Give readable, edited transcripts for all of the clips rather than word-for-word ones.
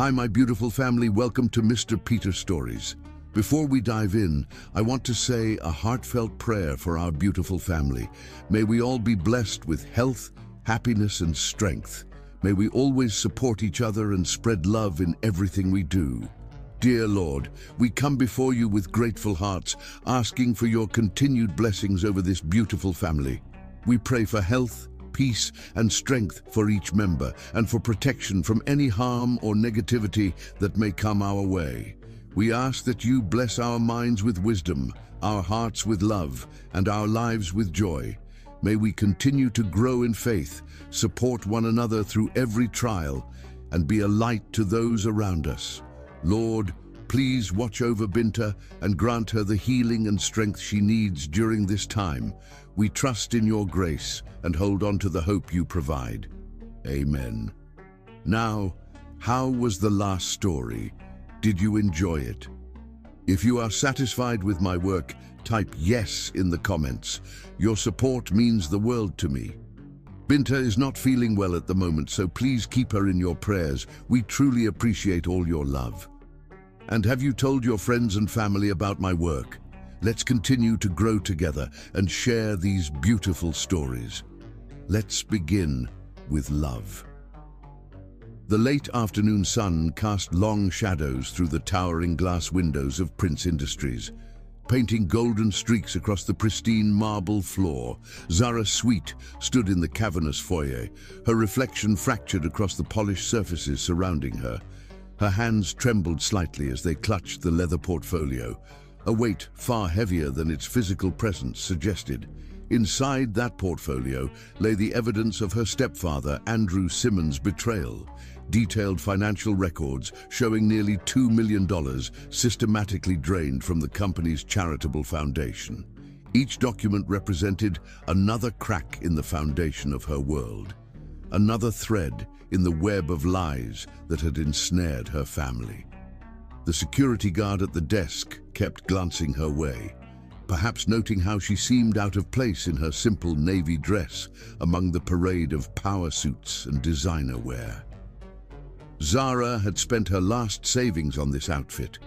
Hi, my beautiful family. Welcome to Mr. Peter Stories. Before we dive in, I want to say a heartfelt prayer for our beautiful family. May we all be blessed with health, happiness, and strength. May we always support each other and spread love in everything we do. Dear Lord, we come before you with grateful hearts, asking for your continued blessings over this beautiful family. We pray for health, peace, and strength for each member, and for protection from any harm or negativity that may come our way. We ask that you bless our minds with wisdom, our hearts with love, and our lives with joy. May we continue to grow in faith, support one another through every trial, and be a light to those around us. Lord, please watch over Binta and grant her the healing and strength she needs during this time. We trust in your grace and hold on to the hope you provide. Amen. Now, how was the last story? Did you enjoy it? If you are satisfied with my work, type yes in the comments. Your support means the world to me. Binta is not feeling well at the moment, so please keep her in your prayers. We truly appreciate all your love. And have you told your friends and family about my work? Let's continue to grow together and share these beautiful stories. Let's begin with love. The late afternoon sun cast long shadows through the towering glass windows of Prince Industries, painting golden streaks across the pristine marble floor. Zara Sweet stood in the cavernous foyer, her reflection fractured across the polished surfaces surrounding her. Her hands trembled slightly as they clutched the leather portfolio, a weight far heavier than its physical presence suggested. Inside that portfolio lay the evidence of her stepfather, Andrew Simmons' betrayal. Detailed financial records showing nearly $2 million systematically drained from the company's charitable foundation. Each document represented another crack in the foundation of her world, another thread in the web of lies that had ensnared her family. The security guard at the desk kept glancing her way, perhaps noting how she seemed out of place in her simple navy dress among the parade of power suits and designer wear. Zara had spent her last savings on this outfit,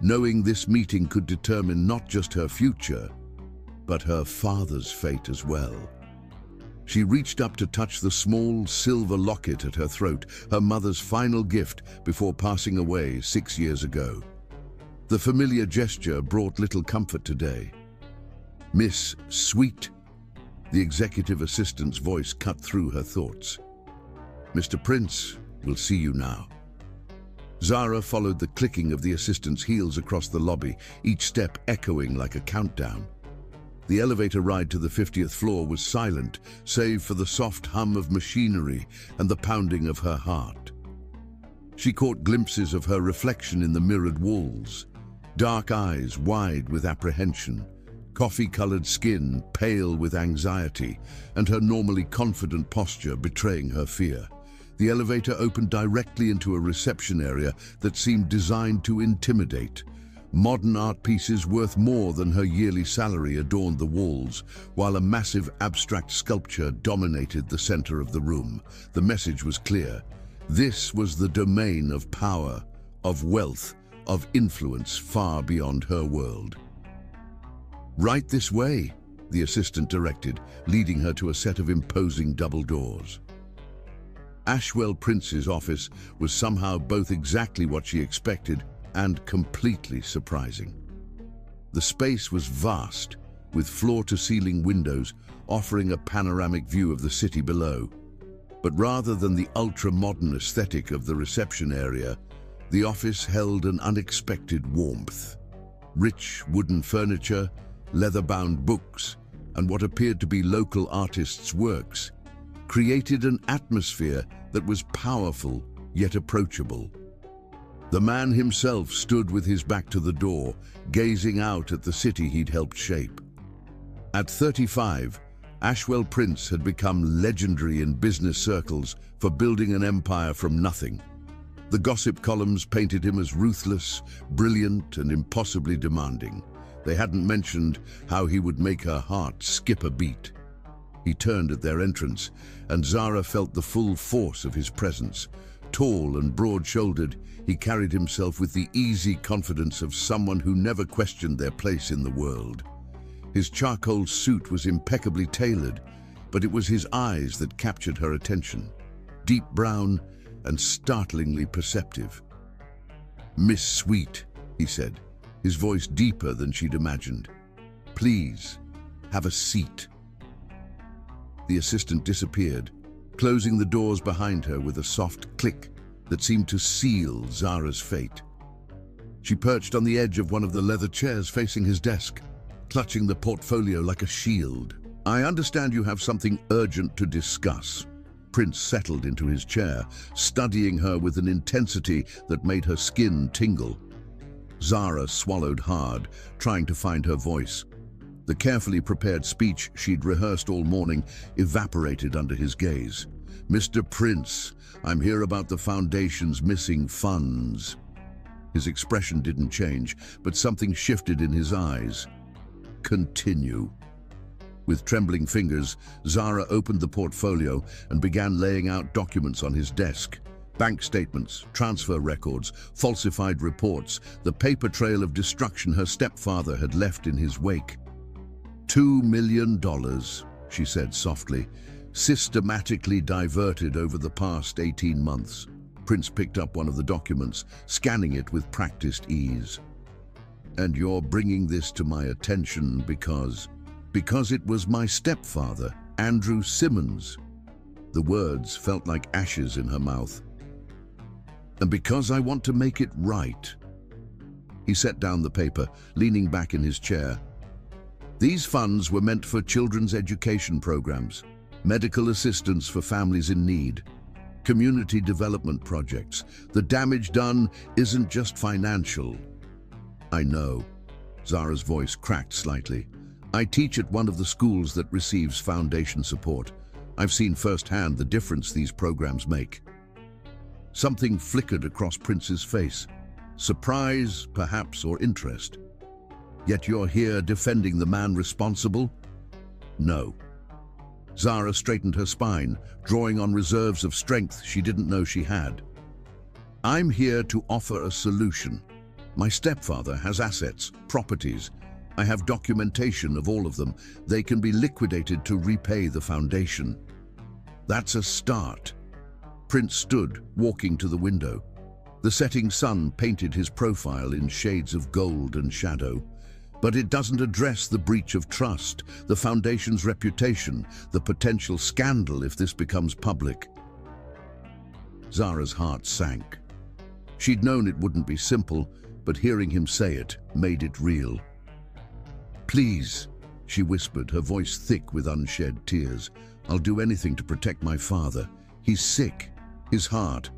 knowing this meeting could determine not just her future, but her father's fate as well. She reached up to touch the small silver locket at her throat, her mother's final gift before passing away 6 years ago. The familiar gesture brought little comfort today. "Miss Sweet," the executive assistant's voice cut through her thoughts. "Mr. Prince will see you now." Zara followed the clicking of the assistant's heels across the lobby, each step echoing like a countdown. The elevator ride to the 50th floor was silent, save for the soft hum of machinery and the pounding of her heart. She caught glimpses of her reflection in the mirrored walls, dark eyes wide with apprehension, coffee-colored skin pale with anxiety, and her normally confident posture betraying her fear. The elevator opened directly into a reception area that seemed designed to intimidate. Modern art pieces worth more than her yearly salary adorned the walls, while a massive abstract sculpture dominated the center of the room. The message was clear. This was the domain of power, of wealth, of influence far beyond her world. "Right this way," the assistant directed, leading her to a set of imposing double doors. Ashwell Prince's office was somehow both exactly what she expected and completely surprising. The space was vast, with floor-to-ceiling windows offering a panoramic view of the city below. But rather than the ultra-modern aesthetic of the reception area, the office held an unexpected warmth. Rich wooden furniture, leather-bound books, and what appeared to be local artists' works created an atmosphere that was powerful yet approachable. The man himself stood with his back to the door, gazing out at the city he'd helped shape. At 35, Ashwell Prince had become legendary in business circles for building an empire from nothing. The gossip columns painted him as ruthless, brilliant, and impossibly demanding. They hadn't mentioned how he would make her heart skip a beat. He turned at their entrance, and Zara felt the full force of his presence. Tall and broad-shouldered, he carried himself with the easy confidence of someone who never questioned their place in the world. His charcoal suit was impeccably tailored, but it was his eyes that captured her attention. Deep brown and startlingly perceptive. "Miss Sweet," he said, his voice deeper than she'd imagined. "Please, have a seat." The assistant disappeared, closing the doors behind her with a soft click that seemed to seal Zara's fate. She perched on the edge of one of the leather chairs facing his desk, clutching the portfolio like a shield. "I understand you have something urgent to discuss." Prince settled into his chair, studying her with an intensity that made her skin tingle. Zara swallowed hard, trying to find her voice. The carefully prepared speech she'd rehearsed all morning evaporated under his gaze. "Mr. Prince, I'm here about the Foundation's missing funds." His expression didn't change, but something shifted in his eyes. "Continue." With trembling fingers, Zara opened the portfolio and began laying out documents on his desk. Bank statements, transfer records, falsified reports, the paper trail of destruction her stepfather had left in his wake. $2 million, she said softly, systematically diverted over the past 18 months. Prince picked up one of the documents, scanning it with practiced ease. "And you're bringing this to my attention because it was my stepfather, Andrew Simmons." The words felt like ashes in her mouth. "And because I want to make it right." He set down the paper, leaning back in his chair. "These funds were meant for children's education programs, medical assistance for families in need, community development projects. The damage done isn't just financial." "I know." Zara's voice cracked slightly. "I teach at one of the schools that receives foundation support. I've seen firsthand the difference these programs make." Something flickered across Prince's face. Surprise, perhaps, or interest. "Yet you're here defending the man responsible?" "No." Zara straightened her spine, drawing on reserves of strength she didn't know she had. "I'm here to offer a solution. My stepfather has assets, properties. I have documentation of all of them. They can be liquidated to repay the foundation." "That's a start." Prince stood, walking to the window. The setting sun painted his profile in shades of gold and shadow. "But it doesn't address the breach of trust, the foundation's reputation, the potential scandal if this becomes public." Zara's heart sank. She'd known it wouldn't be simple, but hearing him say it made it real. "Please," she whispered, her voice thick with unshed tears. "I'll do anything to protect my father. He's sick. His heart.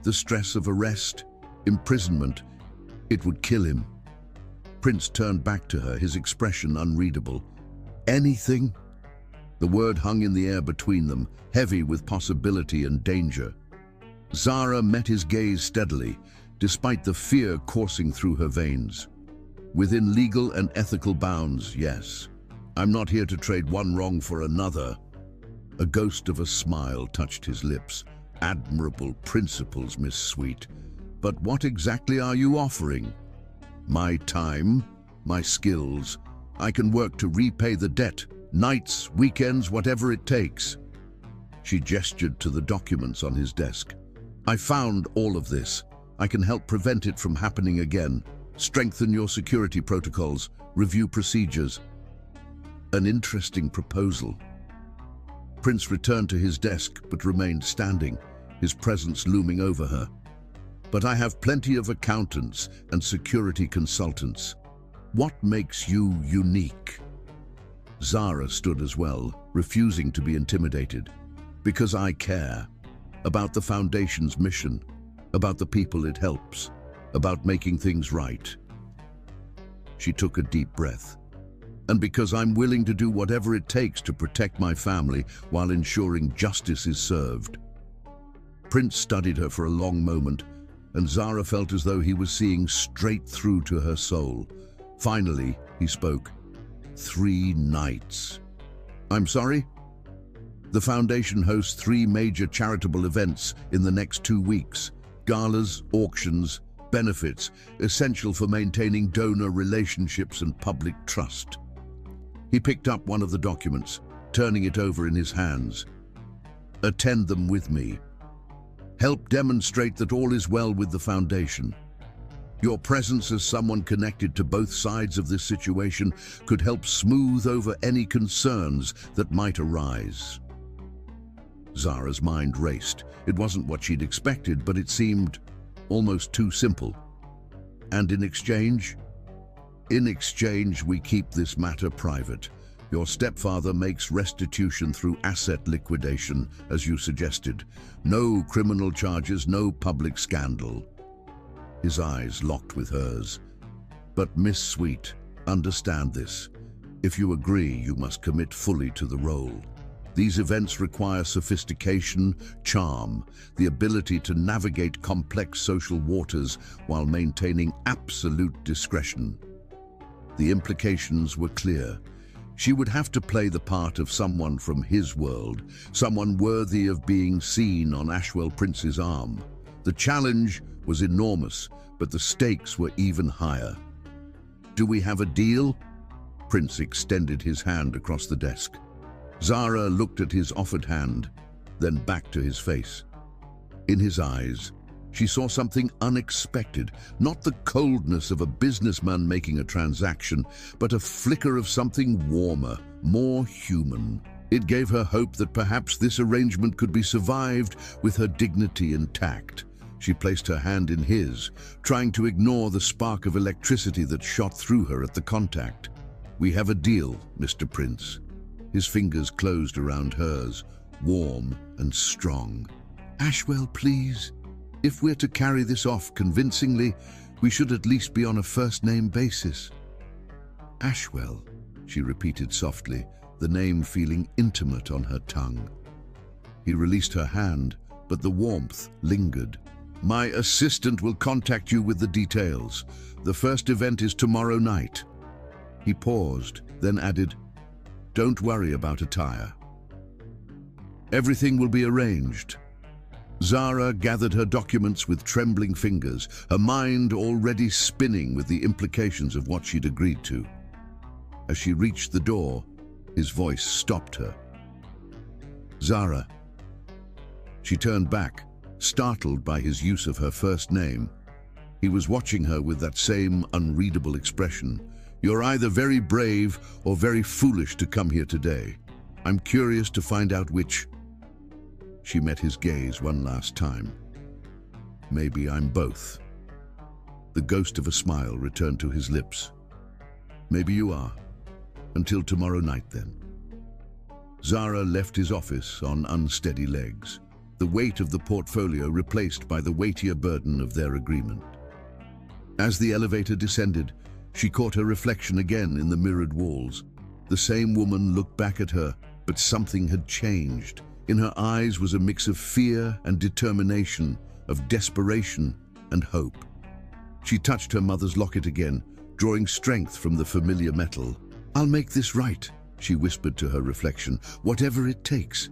The stress of arrest, imprisonment. It would kill him." Prince turned back to her, his expression unreadable. "Anything?" The word hung in the air between them, heavy with possibility and danger. Zara met his gaze steadily, despite the fear coursing through her veins. "Within legal and ethical bounds, yes. I'm not here to trade one wrong for another." A ghost of a smile touched his lips. "Admirable principles, Miss Sweet. But what exactly are you offering?" "My time, my skills. I can work to repay the debt, nights, weekends, whatever it takes." She gestured to the documents on his desk. "I found all of this. I can help prevent it from happening again. Strengthen your security protocols, review procedures." An interesting proposal. Prince returned to his desk but remained standing, his presence looming over her. "But I have plenty of accountants and security consultants. What makes you unique?" Zara stood as well, refusing to be intimidated. "Because I care. About the Foundation's mission. About the people it helps. About making things right." She took a deep breath. "And because I'm willing to do whatever it takes to protect my family while ensuring justice is served." Prince studied her for a long moment, and Zara felt as though he was seeing straight through to her soul. Finally, he spoke. 3 nights. "I'm sorry?" The foundation hosts 3 major charitable events in the next 2 weeks: galas, auctions, benefits, essential for maintaining donor relationships and public trust. He picked up one of the documents, turning it over in his hands. Attend them with me. Help demonstrate that all is well with the foundation. Your presence as someone connected to both sides of this situation could help smooth over any concerns that might arise. Zara's mind raced. It wasn't what she'd expected, but it seemed almost too simple. And in exchange? In exchange, we keep this matter private. Your stepfather makes restitution through asset liquidation, as you suggested. No criminal charges, no public scandal. His eyes locked with hers. But Miss Sweet, understand this. If you agree, you must commit fully to the role. These events require sophistication, charm, the ability to navigate complex social waters while maintaining absolute discretion. The implications were clear. She would have to play the part of someone from his world, someone worthy of being seen on Ashwell Prince's arm. The challenge was enormous, but the stakes were even higher. Do we have a deal? Prince extended his hand across the desk. Zara looked at his offered hand, then back to his face. In his eyes, she saw something unexpected, not the coldness of a businessman making a transaction, but a flicker of something warmer, more human. It gave her hope that perhaps this arrangement could be survived with her dignity intact. She placed her hand in his, trying to ignore the spark of electricity that shot through her at the contact. We have a deal, Mr. Prince. His fingers closed around hers, warm and strong. Ashwell, please. If we're to carry this off convincingly, we should at least be on a first-name basis. Ashwell, she repeated softly, the name feeling intimate on her tongue. He released her hand, but the warmth lingered. My assistant will contact you with the details. The first event is tomorrow night. He paused, then added, Don't worry about attire. Everything will be arranged. Zara gathered her documents with trembling fingers, her mind already spinning with the implications of what she'd agreed to. As she reached the door, his voice stopped her. Zara. She turned back, startled by his use of her first name. He was watching her with that same unreadable expression. You're either very brave or very foolish to come here today. I'm curious to find out which. She met his gaze one last time. Maybe I'm both. The ghost of a smile returned to his lips. Maybe you are. Until tomorrow night, then. Zara left his office on unsteady legs, the weight of the portfolio replaced by the weightier burden of their agreement. As the elevator descended, she caught her reflection again in the mirrored walls. The same woman looked back at her, but something had changed. In her eyes was a mix of fear and determination, of desperation and hope. She touched her mother's locket again, drawing strength from the familiar metal. I'll make this right, she whispered to her reflection, whatever it takes.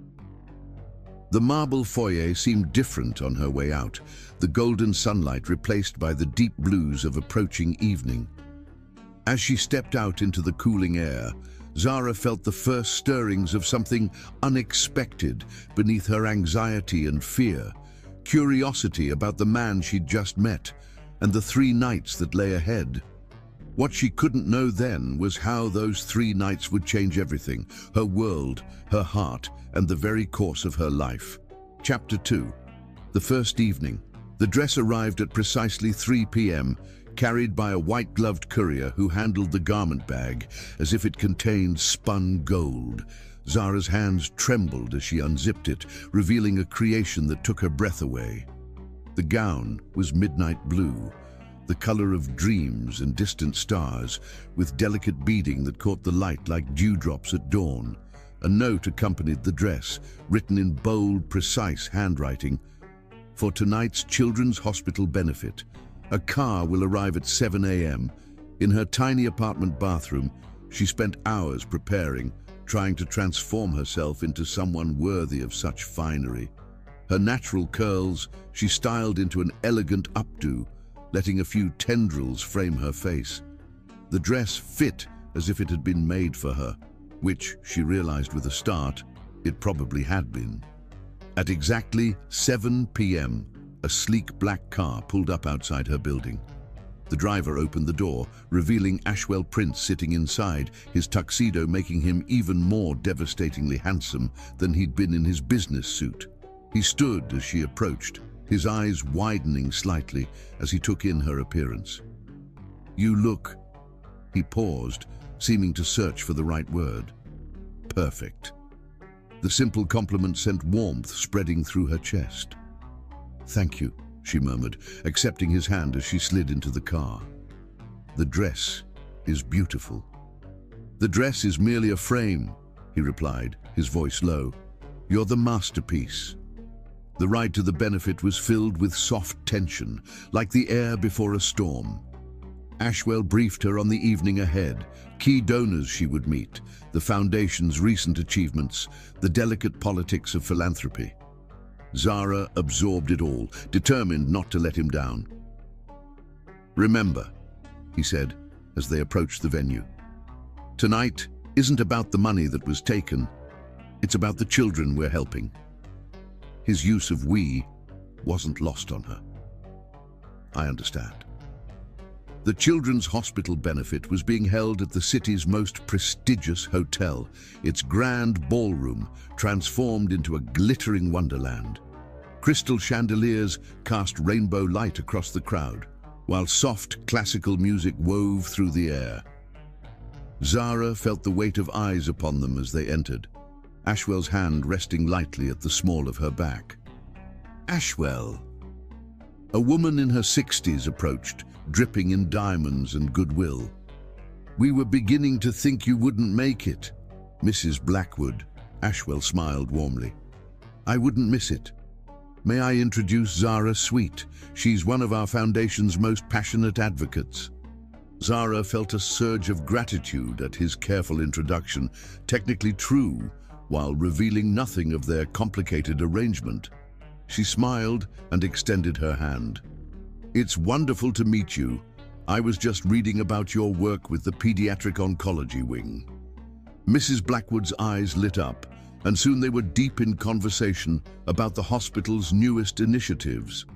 The marble foyer seemed different on her way out, the golden sunlight replaced by the deep blues of approaching evening. As she stepped out into the cooling air, Zara felt the first stirrings of something unexpected beneath her anxiety and fear, curiosity about the man she'd just met and the 3 nights that lay ahead. What she couldn't know then was how those 3 nights would change everything, her world, her heart, and the very course of her life. Chapter 2. The first evening. The dress arrived at precisely 3 p.m., carried by a white-gloved courier who handled the garment bag as if it contained spun gold. Zara's hands trembled as she unzipped it, revealing a creation that took her breath away. The gown was midnight blue, the color of dreams and distant stars, with delicate beading that caught the light like dewdrops at dawn. A note accompanied the dress, written in bold, precise handwriting. For tonight's Children's Hospital benefit, a car will arrive at 7 a.m. In her tiny apartment bathroom, she spent hours preparing, trying to transform herself into someone worthy of such finery. Her natural curls she styled into an elegant updo, letting a few tendrils frame her face. The dress fit as if it had been made for her, which, she realized with a start, it probably had been. At exactly 7 p.m., a sleek black car pulled up outside her building. The driver opened the door, revealing Ashwell Prince sitting inside, his tuxedo making him even more devastatingly handsome than he'd been in his business suit. He stood as she approached, his eyes widening slightly as he took in her appearance. "You look..." He paused, seeming to search for the right word. "Perfect." The simple compliment sent warmth spreading through her chest. "Thank you," she murmured, accepting his hand as she slid into the car. "The dress is beautiful." "The dress is merely a frame," he replied, his voice low. "You're the masterpiece." The ride to the benefit was filled with soft tension, like the air before a storm. Ashwell briefed her on the evening ahead, key donors she would meet, the Foundation's recent achievements, the delicate politics of philanthropy. Zara absorbed it all, determined not to let him down. "Remember," he said as they approached the venue, "tonight isn't about the money that was taken, it's about the children we're helping." His use of "we" wasn't lost on her. "I understand." The Children's Hospital benefit was being held at the city's most prestigious hotel, its grand ballroom transformed into a glittering wonderland. Crystal chandeliers cast rainbow light across the crowd, while soft classical music wove through the air. Zara felt the weight of eyes upon them as they entered, Ashwell's hand resting lightly at the small of her back. "Ashwell." A woman in her 60s approached, dripping in diamonds and goodwill. "We were beginning to think you wouldn't make it, Mrs. Blackwood." Ashwell smiled warmly. "I wouldn't miss it. May I introduce Zara Sweet? She's one of our Foundation's most passionate advocates." Zara felt a surge of gratitude at his careful introduction, technically true, while revealing nothing of their complicated arrangement. She smiled and extended her hand. "It's wonderful to meet you. I was just reading about your work with the Pediatric Oncology Wing." Mrs. Blackwood's eyes lit up, and soon they were deep in conversation about the hospital's newest initiatives.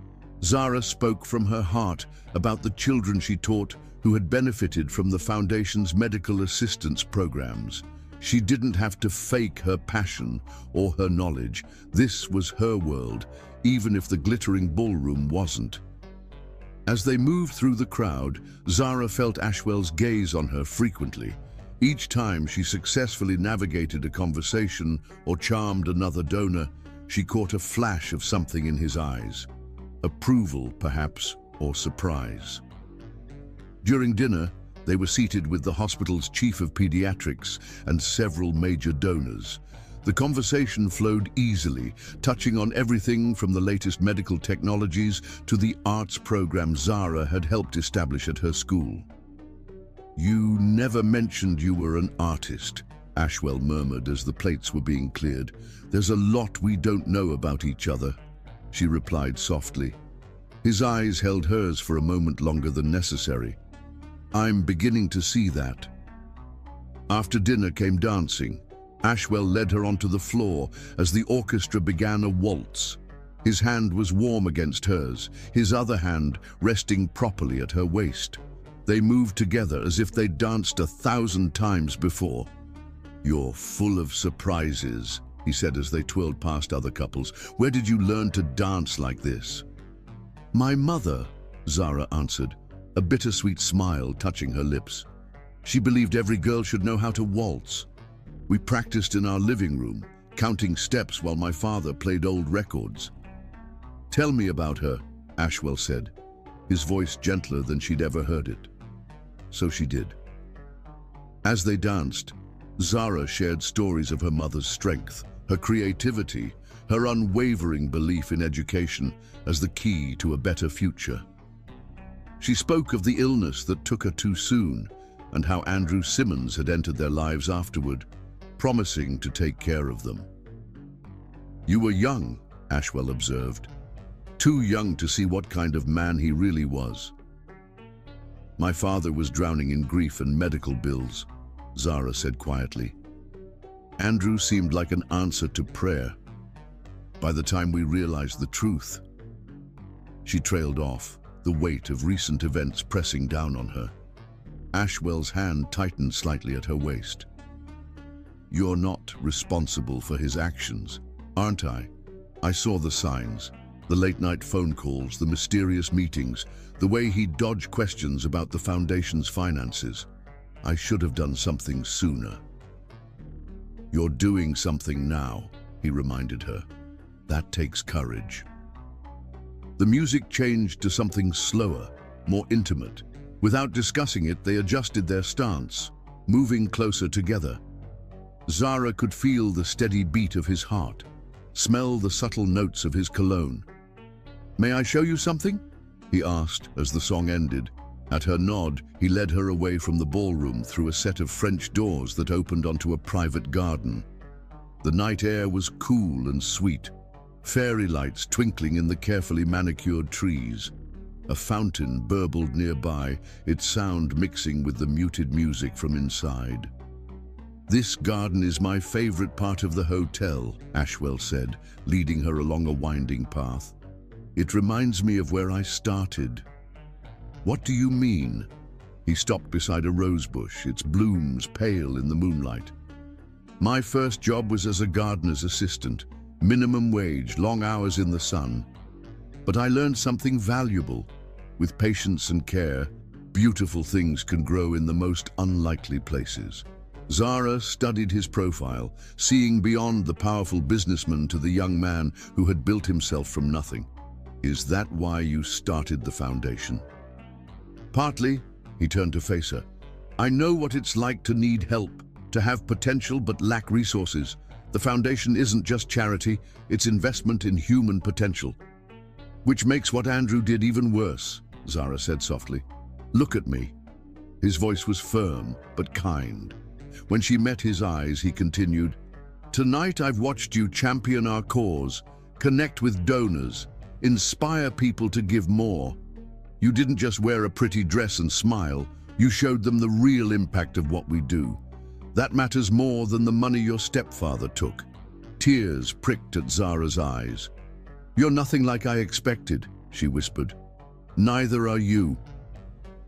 Zara spoke from her heart about the children she taught who had benefited from the Foundation's medical assistance programs. She didn't have to fake her passion or her knowledge. This was her world, even if the glittering ballroom wasn't. As they moved through the crowd, Zara felt Ashwell's gaze on her frequently. Each time she successfully navigated a conversation or charmed another donor, she caught a flash of something in his eyes. Approval, perhaps, or surprise. During dinner, they were seated with the hospital's chief of pediatrics and several major donors. The conversation flowed easily, touching on everything from the latest medical technologies to the arts program Zara had helped establish at her school. "You never mentioned you were an artist," Ashwell murmured as the plates were being cleared. "There's a lot we don't know about each other," she replied softly. His eyes held hers for a moment longer than necessary. "I'm beginning to see that." After dinner came dancing. Ashwell led her onto the floor as the orchestra began a waltz. His hand was warm against hers, his other hand resting properly at her waist. They moved together as if they'd danced 1,000 times before. "You're full of surprises," he said as they twirled past other couples. "Where did you learn to dance like this?" "My mother," Zara answered, a bittersweet smile touching her lips. "She believed every girl should know how to waltz. We practiced in our living room, counting steps while my father played old records." "Tell me about her," Ashwell said, his voice gentler than she'd ever heard it. So she did. As they danced, Zara shared stories of her mother's strength, her creativity, her unwavering belief in education as the key to a better future. She spoke of the illness that took her too soon and how Andrew Simmons had entered their lives afterward, promising to take care of them. "You were young," Ashwell observed. "Too young to see what kind of man he really was." "My father was drowning in grief and medical bills," Zara said quietly. Andrew seemed like an answer to prayer. By the time we realized the truth, she trailed off, the weight of recent events pressing down on her. Ashwell's hand tightened slightly at her waist. "You're not responsible for his actions, aren't I? I saw the signs, the late-night phone calls, the mysterious meetings, the way he dodged questions about the foundation's finances. I should have done something sooner." "You're doing something now," he reminded her. "That takes courage." The music changed to something slower, more intimate. Without discussing it, they adjusted their stance, moving closer together. Zara could feel the steady beat of his heart, smell the subtle notes of his cologne. "May I show you something?" he asked as the song ended. At her nod, he led her away from the ballroom through a set of French doors that opened onto a private garden. The night air was cool and sweet, fairy lights twinkling in the carefully manicured trees. A fountain burbled nearby, its sound mixing with the muted music from inside. "This garden is my favorite part of the hotel," Ashwell said, leading her along a winding path. "It reminds me of where I started." "What do you mean?" He stopped beside a rosebush, its blooms pale in the moonlight. "My first job was as a gardener's assistant, minimum wage, long hours in the sun. But I learned something valuable. With patience and care, beautiful things can grow in the most unlikely places." Zara studied his profile, seeing beyond the powerful businessman to the young man who had built himself from nothing. "Is that why you started the foundation?" "Partly," he turned to face her. "I know what it's like to need help, to have potential but lack resources. The foundation isn't just charity, it's investment in human potential." "Which makes what Andrew did even worse," Zara said softly. "Look at me." His voice was firm but kind. When she met his eyes, he continued, "Tonight I've watched you champion our cause, connect with donors, inspire people to give more. You didn't just wear a pretty dress and smile, you showed them the real impact of what we do. That matters more than the money your stepfather took." Tears pricked at Zara's eyes. "You're nothing like I expected," she whispered. "Neither are you."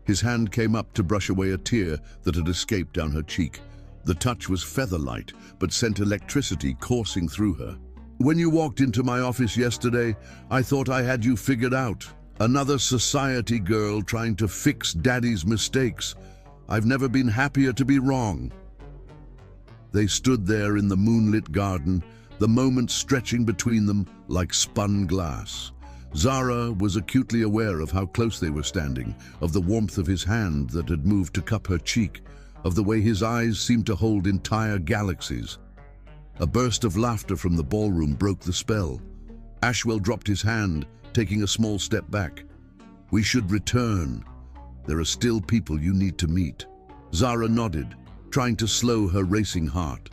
His hand came up to brush away a tear that had escaped down her cheek. The touch was feather-light, but sent electricity coursing through her. "When you walked into my office yesterday, I thought I had you figured out. Another society girl trying to fix Daddy's mistakes. I've never been happier to be wrong." They stood there in the moonlit garden, the moments stretching between them like spun glass. Zara was acutely aware of how close they were standing, of the warmth of his hand that had moved to cup her cheek, of the way his eyes seemed to hold entire galaxies. A burst of laughter from the ballroom broke the spell. Ashwell dropped his hand, taking a small step back. "We should return. There are still people you need to meet." Zara nodded, trying to slow her racing heart.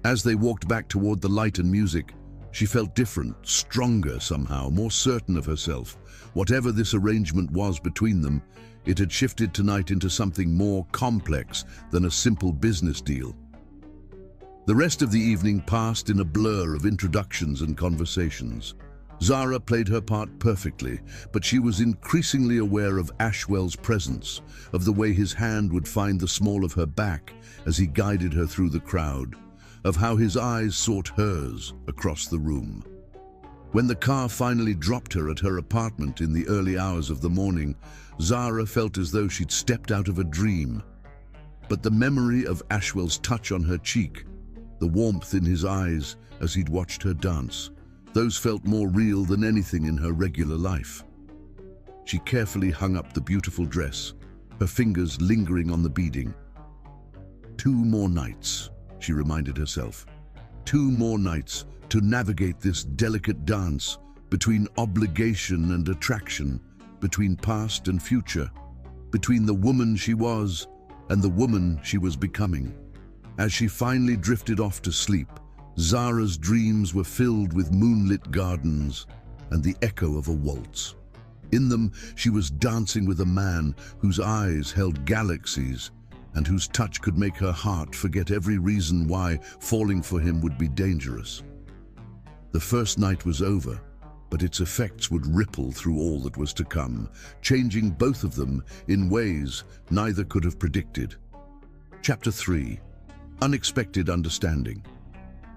As they walked back toward the light and music, she felt different, stronger somehow, more certain of herself. Whatever this arrangement was between them, it had shifted tonight into something more complex than a simple business deal. The rest of the evening passed in a blur of introductions and conversations. Zara played her part perfectly, but she was increasingly aware of Ashwell's presence, of the way his hand would find the small of her back as he guided her through the crowd, of how his eyes sought hers across the room. When the car finally dropped her at her apartment in the early hours of the morning, Zara felt as though she'd stepped out of a dream. But the memory of Ashwell's touch on her cheek, the warmth in his eyes as he'd watched her dance, those felt more real than anything in her regular life. She carefully hung up the beautiful dress, her fingers lingering on the beading. 2 more nights, she reminded herself. 2 more nights to navigate this delicate dance between obligation and attraction, between past and future, between the woman she was and the woman she was becoming. As she finally drifted off to sleep, Zara's dreams were filled with moonlit gardens and the echo of a waltz. In them, she was dancing with a man whose eyes held galaxies and whose touch could make her heart forget every reason why falling for him would be dangerous. The first night was over, but its effects would ripple through all that was to come, changing both of them in ways neither could have predicted. Chapter 3. Unexpected Understanding.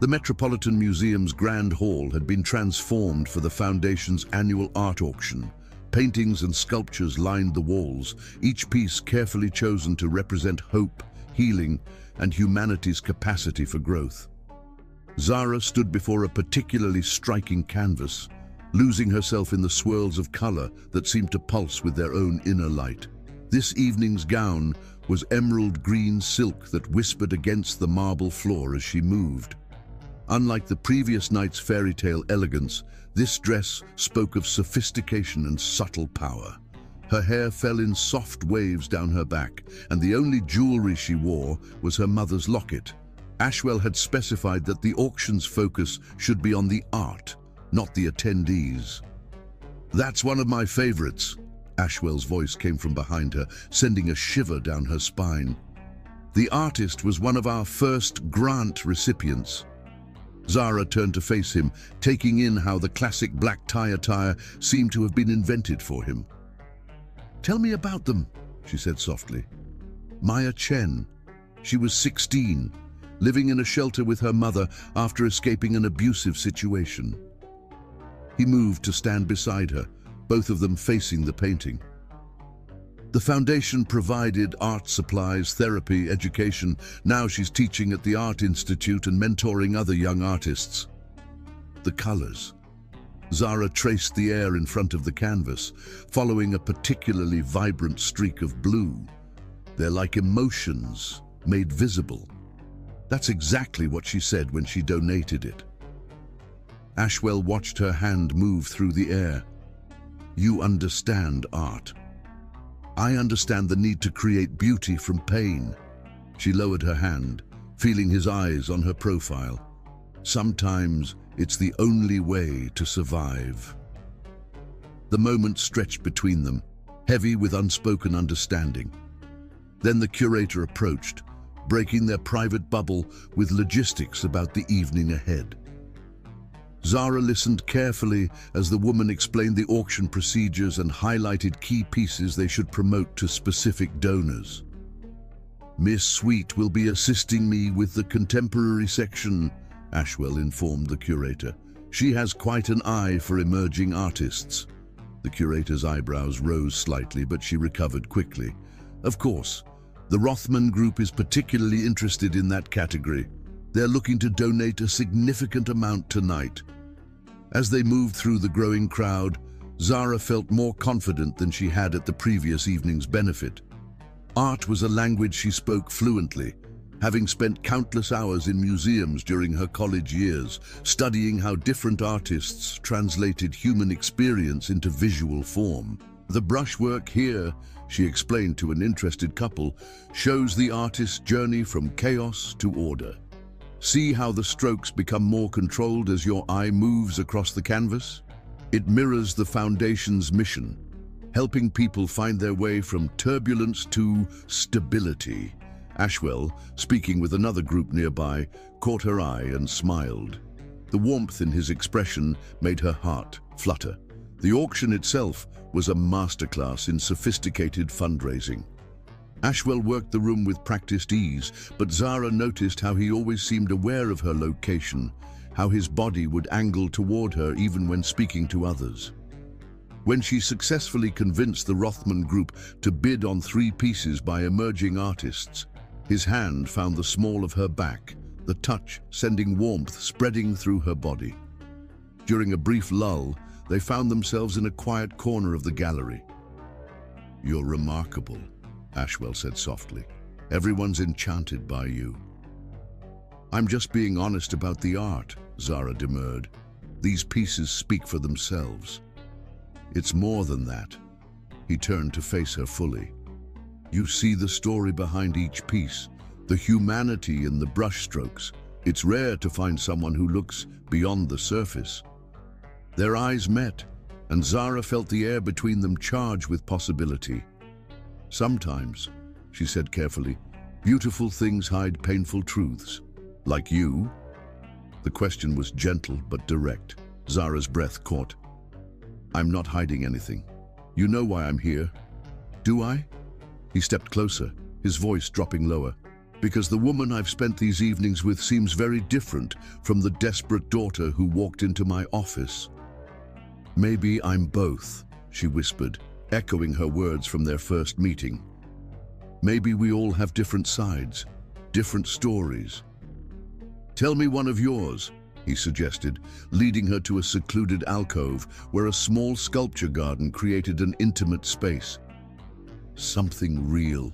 The Metropolitan Museum's Grand Hall had been transformed for the Foundation's annual art auction. Paintings and sculptures lined the walls, each piece carefully chosen to represent hope, healing, and humanity's capacity for growth. Zara stood before a particularly striking canvas, losing herself in the swirls of color that seemed to pulse with their own inner light. This evening's gown was emerald green silk that whispered against the marble floor as she moved. Unlike the previous night's fairy tale elegance, this dress spoke of sophistication and subtle power. Her hair fell in soft waves down her back, and the only jewelry she wore was her mother's locket. Ashwell had specified that the auction's focus should be on the art, not the attendees. "That's one of my favorites," Ashwell's voice came from behind her, sending a shiver down her spine. "The artist was one of our first grant recipients." Zara turned to face him, taking in how the classic black tie attire seemed to have been invented for him. "Tell me about them," she said softly. "Maya Chen. She was 16, living in a shelter with her mother after escaping an abusive situation." He moved to stand beside her, both of them facing the painting. "The Foundation provided art supplies, therapy, education. Now she's teaching at the Art Institute and mentoring other young artists." The colors. Zara traced the air in front of the canvas, following a particularly vibrant streak of blue. "They're like emotions, made visible." That's exactly what she said when she donated it. Ashwell watched her hand move through the air. "You understand art." "I understand the need to create beauty from pain." She lowered her hand, feeling his eyes on her profile. "Sometimes it's the only way to survive." The moment stretched between them, heavy with unspoken understanding. Then the curator approached, breaking their private bubble with logistics about the evening ahead. Zara listened carefully as the woman explained the auction procedures and highlighted key pieces they should promote to specific donors. "Miss Sweet will be assisting me with the contemporary section," Ashwell informed the curator. "She has quite an eye for emerging artists." The curator's eyebrows rose slightly, but she recovered quickly. "Of course, the Rothman Group is particularly interested in that category. They're looking to donate a significant amount tonight." As they moved through the growing crowd, Zara felt more confident than she had at the previous evening's benefit. Art was a language she spoke fluently, having spent countless hours in museums during her college years, studying how different artists translated human experience into visual form. "The brushwork here," she explained to an interested couple, "shows the artist's journey from chaos to order. See how the strokes become more controlled as your eye moves across the canvas? It mirrors the Foundation's mission, helping people find their way from turbulence to stability." Ashwell, speaking with another group nearby, caught her eye and smiled. The warmth in his expression made her heart flutter. The auction itself was a masterclass in sophisticated fundraising. Ashwell worked the room with practiced ease, but Zara noticed how he always seemed aware of her location, how his body would angle toward her even when speaking to others. When she successfully convinced the Rothman Group to bid on 3 pieces by emerging artists, his hand found the small of her back, the touch sending warmth spreading through her body. During a brief lull, they found themselves in a quiet corner of the gallery. "You're remarkable," Ashwell said softly. "Everyone's enchanted by you." "I'm just being honest about the art," Zara demurred. "These pieces speak for themselves." "It's more than that." He turned to face her fully. "You see the story behind each piece, the humanity in the brushstrokes. It's rare to find someone who looks beyond the surface. Their eyes met, and Zara felt the air between them charged with possibility. "Sometimes," she said carefully, "beautiful things hide painful truths. Like you?" The question was gentle but direct. Zara's breath caught. "I'm not hiding anything. You know why I'm here." "Do I?" He stepped closer, his voice dropping lower. "Because the woman I've spent these evenings with seems very different from the desperate daughter who walked into my office." "Maybe I'm both," she whispered, echoing her words from their first meeting. "Maybe we all have different sides, different stories." "Tell me one of yours," he suggested, leading her to a secluded alcove where a small sculpture garden created an intimate space. "Something real."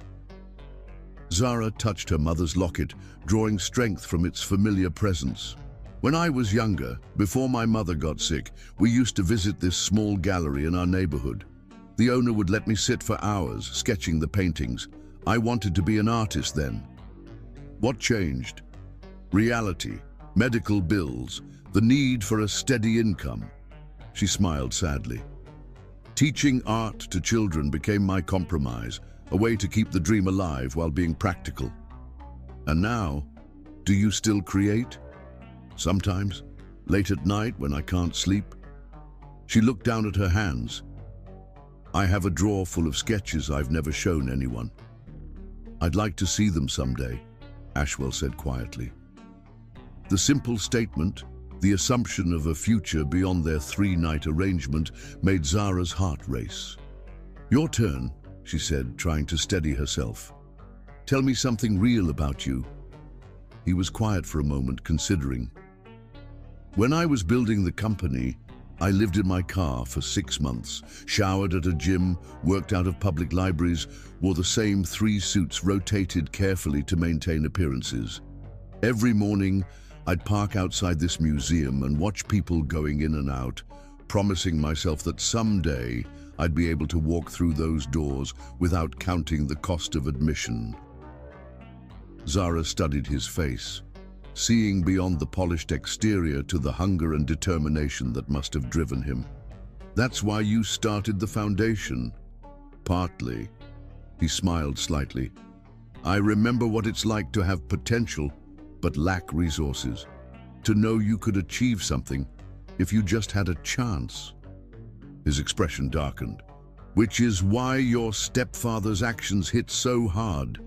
Zara touched her mother's locket, drawing strength from its familiar presence. "When I was younger, before my mother got sick, we used to visit this small gallery in our neighborhood. The owner would let me sit for hours, sketching the paintings. I wanted to be an artist then." "What changed?" "Reality, medical bills, the need for a steady income." She smiled sadly. "Teaching art to children became my compromise, a way to keep the dream alive while being practical." "And now, do you still create?" "Sometimes, late at night when I can't sleep." She looked down at her hands. "I have a drawer full of sketches I've never shown anyone." "I'd like to see them someday," Ashwell said quietly. The simple statement, the assumption of a future beyond their three-night arrangement, made Zara's heart race. "Your turn," she said, trying to steady herself. "Tell me something real about you." He was quiet for a moment, considering. "When I was building the company, I lived in my car for 6 months, showered at a gym, worked out of public libraries, wore the same 3 suits rotated carefully to maintain appearances. Every morning, I'd park outside this museum and watch people going in and out, promising myself that someday I'd be able to walk through those doors without counting the cost of admission." Zara studied his face, seeing beyond the polished exterior to the hunger and determination that must have driven him. "That's why you started the foundation?" "Partly." He smiled slightly. "I remember what it's like to have potential, but lack resources. To know you could achieve something if you just had a chance." His expression darkened. "Which is why your stepfather's actions hit so hard.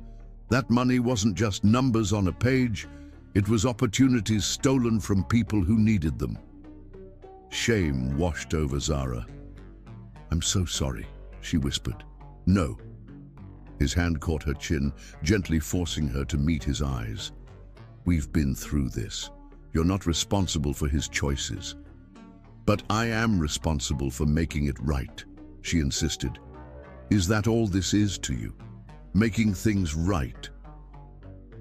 That money wasn't just numbers on a page, it was opportunities stolen from people who needed them." Shame washed over Zara. "I'm so sorry," she whispered. "No." His hand caught her chin, gently forcing her to meet his eyes. "We've been through this. You're not responsible for his choices." "But I am responsible for making it right," she insisted. "Is that all this is to you? Making things right?"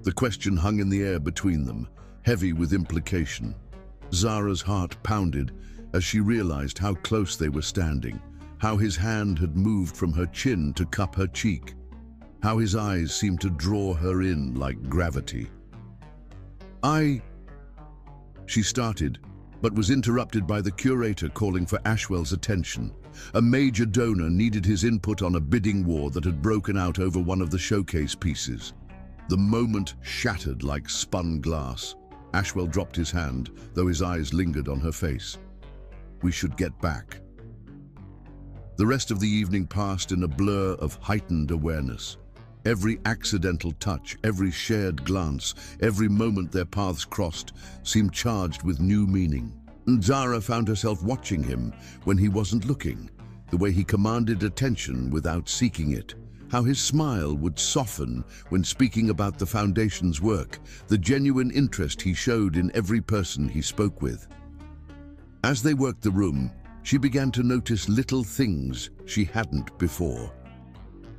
The question hung in the air between them, heavy with implication. Zara's heart pounded as she realized how close they were standing, how his hand had moved from her chin to cup her cheek, how his eyes seemed to draw her in like gravity. She started, but was interrupted by the curator calling for Ashwell's attention. A major donor needed his input on a bidding war that had broken out over one of the showcase pieces. The moment shattered like spun glass. Ashwell dropped his hand, though his eyes lingered on her face. "We should get back." The rest of the evening passed in a blur of heightened awareness. Every accidental touch, every shared glance, every moment their paths crossed seemed charged with new meaning. And Zara found herself watching him when he wasn't looking, the way he commanded attention without seeking it, how his smile would soften when speaking about the foundation's work, the genuine interest he showed in every person he spoke with. As they worked the room, she began to notice little things she hadn't before.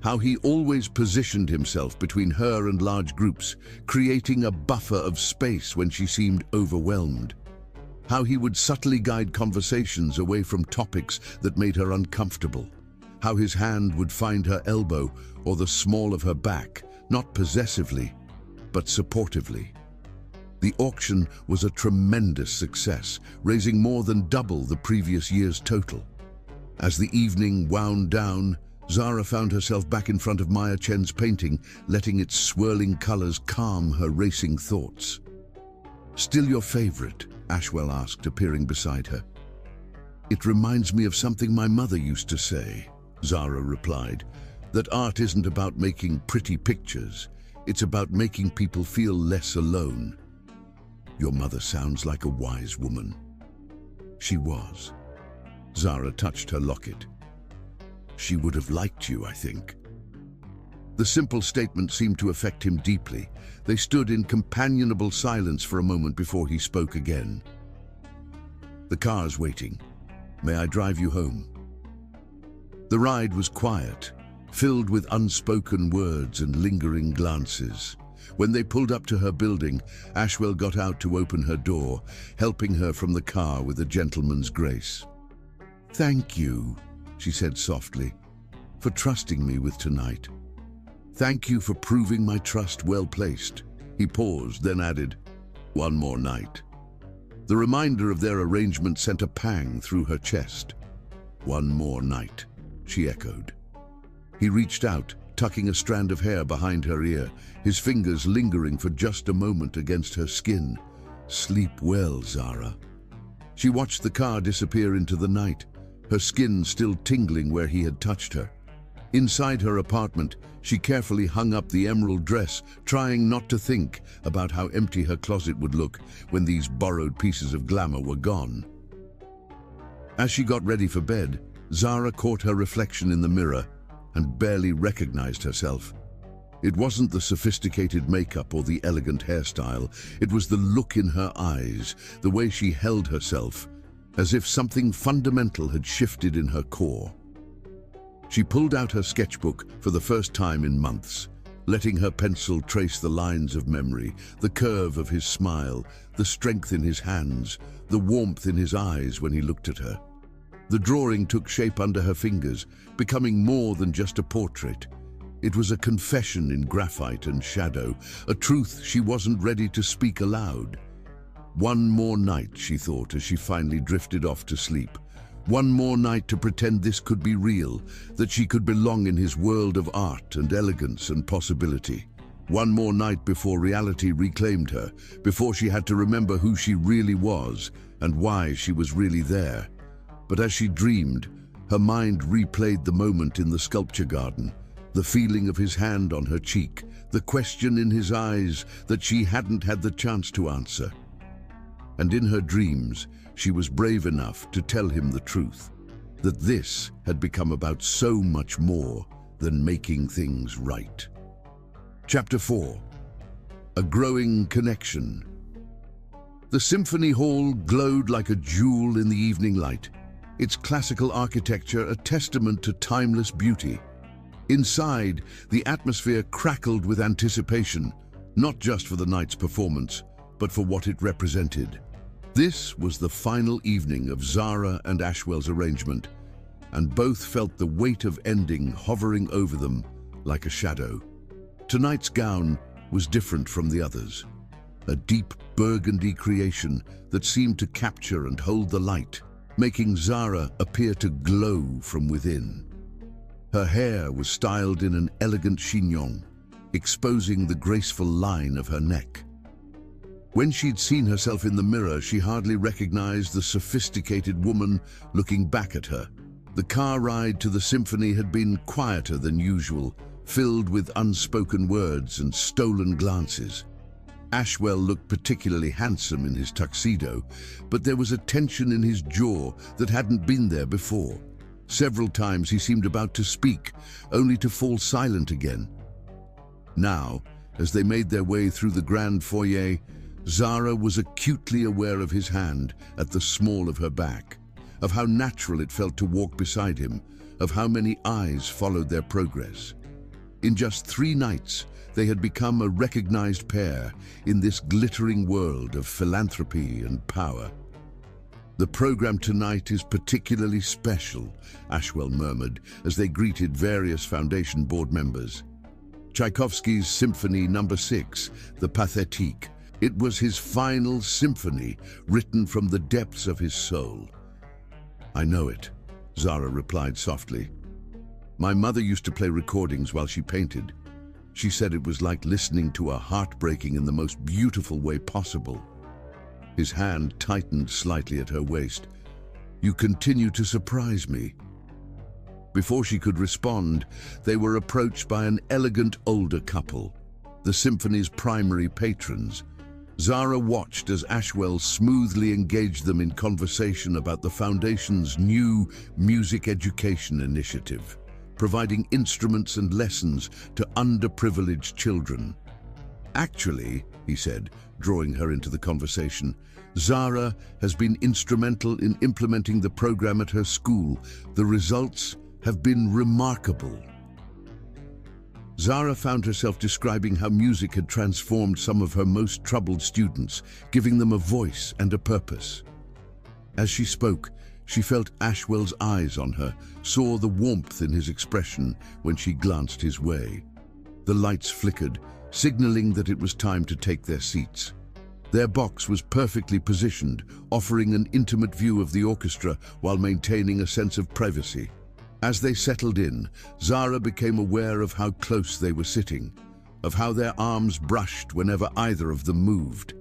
How he always positioned himself between her and large groups, creating a buffer of space when she seemed overwhelmed. How he would subtly guide conversations away from topics that made her uncomfortable. How his hand would find her elbow or the small of her back, not possessively, but supportively. The auction was a tremendous success, raising more than double the previous year's total. As the evening wound down, Zara found herself back in front of Maya Chen's painting, letting its swirling colors calm her racing thoughts. "Still your favorite?" Ashwell asked, appearing beside her. "It reminds me of something my mother used to say," Zara replied, "that art isn't about making pretty pictures, it's about making people feel less alone." "Your mother sounds like a wise woman." "She was." Zara touched her locket. "She would have liked you, I think." The simple statement seemed to affect him deeply. They stood in companionable silence for a moment before he spoke again. "The car's waiting. May I drive you home?" The ride was quiet, filled with unspoken words and lingering glances. When they pulled up to her building, Ashwell got out to open her door, helping her from the car with a gentleman's grace. "Thank you," she said softly, "for trusting me with tonight. Thank you for proving my trust well placed." He paused, then added, "One more night." The reminder of their arrangement sent a pang through her chest. "One more night," she echoed. He reached out, tucking a strand of hair behind her ear, his fingers lingering for just a moment against her skin. "Sleep well, Zara." She watched the car disappear into the night, her skin still tingling where he had touched her. Inside her apartment, she carefully hung up the emerald dress, trying not to think about how empty her closet would look when these borrowed pieces of glamour were gone. As she got ready for bed, Zara caught her reflection in the mirror and barely recognized herself. It wasn't the sophisticated makeup or the elegant hairstyle, it was the look in her eyes, the way she held herself, as if something fundamental had shifted in her core. She pulled out her sketchbook for the first time in months, letting her pencil trace the lines of memory, the curve of his smile, the strength in his hands, the warmth in his eyes when he looked at her. The drawing took shape under her fingers, becoming more than just a portrait. It was a confession in graphite and shadow, a truth she wasn't ready to speak aloud. One more night, she thought as she finally drifted off to sleep. One more night to pretend this could be real, that she could belong in his world of art and elegance and possibility. One more night before reality reclaimed her, before she had to remember who she really was and why she was really there. But as she dreamed, her mind replayed the moment in the sculpture garden, the feeling of his hand on her cheek, the question in his eyes that she hadn't had the chance to answer. And in her dreams, she was brave enough to tell him the truth, that this had become about so much more than making things right. Chapter 4. A Growing Connection. The symphony hall glowed like a jewel in the evening light, its classical architecture a testament to timeless beauty. Inside, the atmosphere crackled with anticipation, not just for the night's performance, but for what it represented. This was the final evening of Zara and Ashwell's arrangement, and both felt the weight of ending hovering over them like a shadow. Tonight's gown was different from the others, a deep burgundy creation that seemed to capture and hold the light, making Zara appear to glow from within. Her hair was styled in an elegant chignon, exposing the graceful line of her neck. When she'd seen herself in the mirror, she hardly recognized the sophisticated woman looking back at her. The car ride to the symphony had been quieter than usual, filled with unspoken words and stolen glances. Ashwell looked particularly handsome in his tuxedo, but there was a tension in his jaw that hadn't been there before. Several times he seemed about to speak, only to fall silent again. Now, as they made their way through the grand foyer, Zara was acutely aware of his hand at the small of her back, of how natural it felt to walk beside him, of how many eyes followed their progress. In just 3 nights, they had become a recognized pair in this glittering world of philanthropy and power. "The program tonight is particularly special," Ashwell murmured as they greeted various foundation board members. Tchaikovsky's Symphony No. 6, the Pathétique. It was his final symphony, written from the depths of his soul. "I know it," Zara replied softly. "My mother used to play recordings while she painted. She said it was like listening to a heartbreaking in the most beautiful way possible." His hand tightened slightly at her waist. "You continue to surprise me." Before she could respond, they were approached by an elegant older couple, the symphony's primary patrons. Zara watched as Ashwell smoothly engaged them in conversation about the Foundation's new music education initiative, providing instruments and lessons to underprivileged children. "Actually," he said, drawing her into the conversation, "Zara has been instrumental in implementing the program at her school. The results have been remarkable." Zara found herself describing how music had transformed some of her most troubled students, giving them a voice and a purpose. As she spoke, she felt Ashwell's eyes on her, saw the warmth in his expression when she glanced his way. The lights flickered, signaling that it was time to take their seats. Their box was perfectly positioned, offering an intimate view of the orchestra while maintaining a sense of privacy. As they settled in, Zara became aware of how close they were sitting, of how their arms brushed whenever either of them moved.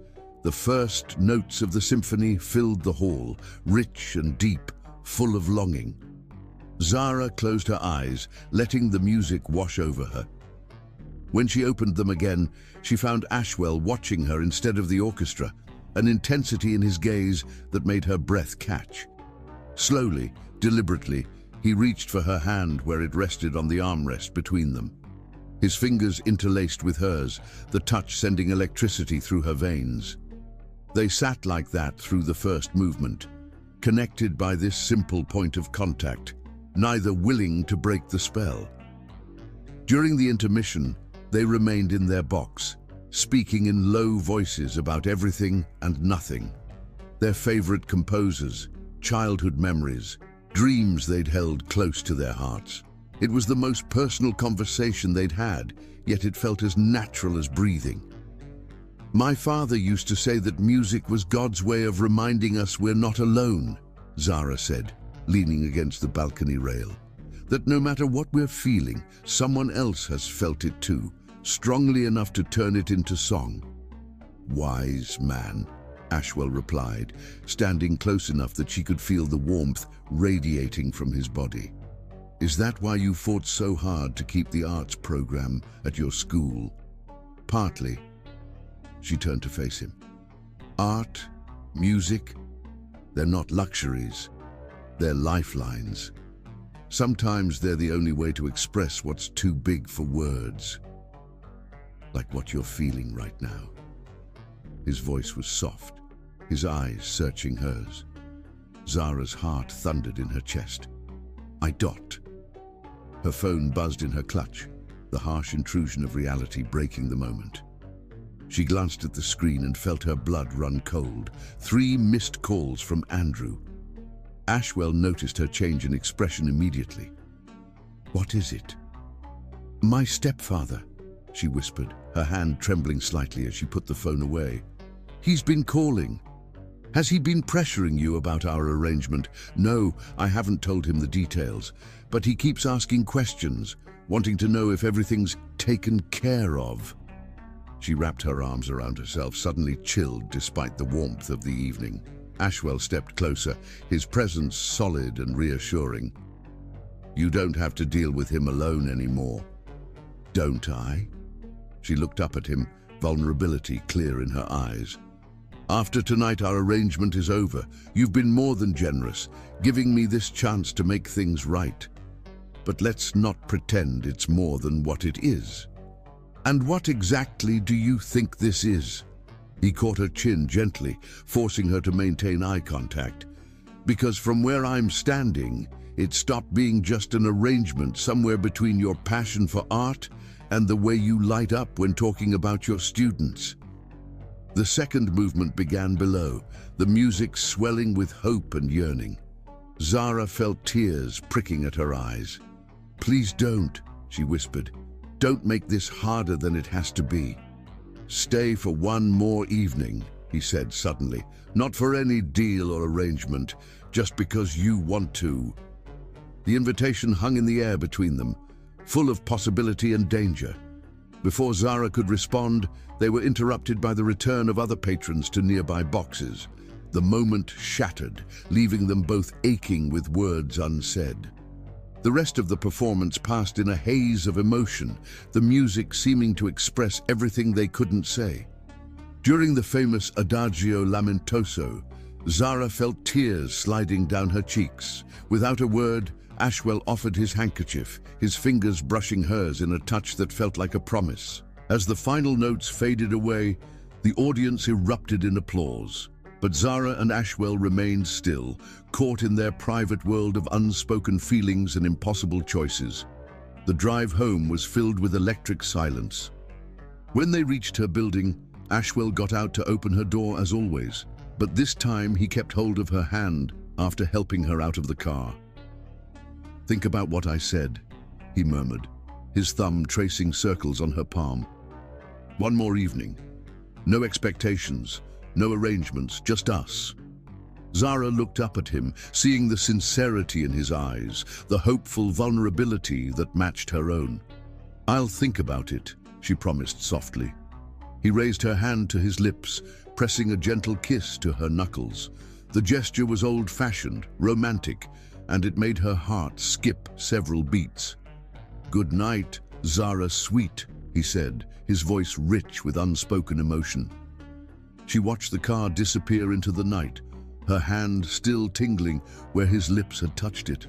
The first notes of the symphony filled the hall, rich and deep, full of longing. Zara closed her eyes, letting the music wash over her. When she opened them again, she found Ashwell watching her instead of the orchestra, an intensity in his gaze that made her breath catch. Slowly, deliberately, he reached for her hand where it rested on the armrest between them. His fingers interlaced with hers, the touch sending electricity through her veins. They sat like that through the first movement, connected by this simple point of contact, neither willing to break the spell. During the intermission, they remained in their box, speaking in low voices about everything and nothing. Their favorite composers, childhood memories, dreams they'd held close to their hearts. It was the most personal conversation they'd had, yet it felt as natural as breathing. "My father used to say that music was God's way of reminding us we're not alone," Zara said, leaning against the balcony rail. "That no matter what we're feeling, someone else has felt it too, strongly enough to turn it into song." "Wise man," Ashwell replied, standing close enough that she could feel the warmth radiating from his body. "Is that why you fought so hard to keep the arts program at your school?" "Partly." She turned to face him. "Art, music, they're not luxuries. They're lifelines. Sometimes they're the only way to express what's too big for words. Like what you're feeling right now." His voice was soft, his eyes searching hers. Zara's heart thundered in her chest. "I dot." Her phone buzzed in her clutch, the harsh intrusion of reality breaking the moment. She glanced at the screen and felt her blood run cold. 3 missed calls from Andrew. Ashwell noticed her change in expression immediately. "What is it?" "My stepfather," she whispered, her hand trembling slightly as she put the phone away. "He's been calling." "Has he been pressuring you about our arrangement?" "No, I haven't told him the details, but he keeps asking questions, wanting to know if everything's taken care of." She wrapped her arms around herself, suddenly chilled despite the warmth of the evening. Ashwell stepped closer, his presence solid and reassuring. "You don't have to deal with him alone anymore." "Don't I?" She looked up at him, vulnerability clear in her eyes. "After tonight, our arrangement is over. You've been more than generous, giving me this chance to make things right. But let's not pretend it's more than what it is." "And what exactly do you think this is?" He caught her chin gently, forcing her to maintain eye contact. "Because from where I'm standing, it stopped being just an arrangement somewhere between your passion for art and the way you light up when talking about your students." The second movement began below, the music swelling with hope and yearning. Zara felt tears pricking at her eyes. "Please don't," she whispered. Don't make this harder than it has to be. Stay for one more evening, he said suddenly. Not for any deal or arrangement, just because you want to. The invitation hung in the air between them, full of possibility and danger. Before Zara could respond, they were interrupted by the return of other patrons to nearby boxes. The moment shattered, leaving them both aching with words unsaid. The rest of the performance passed in a haze of emotion, the music seeming to express everything they couldn't say. During the famous Adagio Lamentoso, Zara felt tears sliding down her cheeks. Without a word, Ashwell offered his handkerchief, his fingers brushing hers in a touch that felt like a promise. As the final notes faded away, the audience erupted in applause. But Zara and Ashwell remained still, caught in their private world of unspoken feelings and impossible choices. The drive home was filled with electric silence. When they reached her building, Ashwell got out to open her door as always, but this time he kept hold of her hand after helping her out of the car. "Think about what I said," he murmured, his thumb tracing circles on her palm. "One more evening. No expectations, no arrangements, just us." Zara looked up at him, seeing the sincerity in his eyes, the hopeful vulnerability that matched her own. "I'll think about it," she promised softly. He raised her hand to his lips, pressing a gentle kiss to her knuckles. The gesture was old-fashioned, romantic, and it made her heart skip several beats. "Good night, Zara sweet," he said, his voice rich with unspoken emotion. She watched the car disappear into the night, her hand still tingling where his lips had touched it.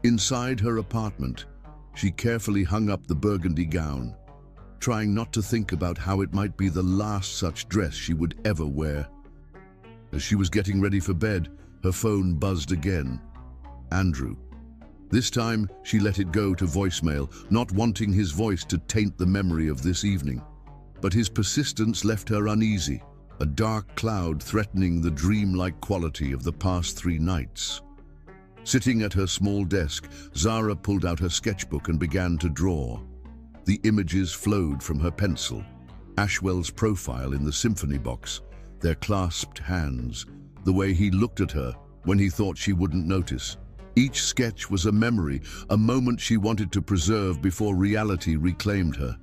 Inside her apartment, she carefully hung up the burgundy gown, trying not to think about how it might be the last such dress she would ever wear. As she was getting ready for bed, her phone buzzed again. Andrew. This time, she let it go to voicemail, not wanting his voice to taint the memory of this evening. But his persistence left her uneasy, a dark cloud threatening the dreamlike quality of the past 3 nights. Sitting at her small desk, Zara pulled out her sketchbook and began to draw. The images flowed from her pencil. Ashwell's profile in the symphony box, their clasped hands, the way he looked at her when he thought she wouldn't notice. Each sketch was a memory, a moment she wanted to preserve before reality reclaimed her.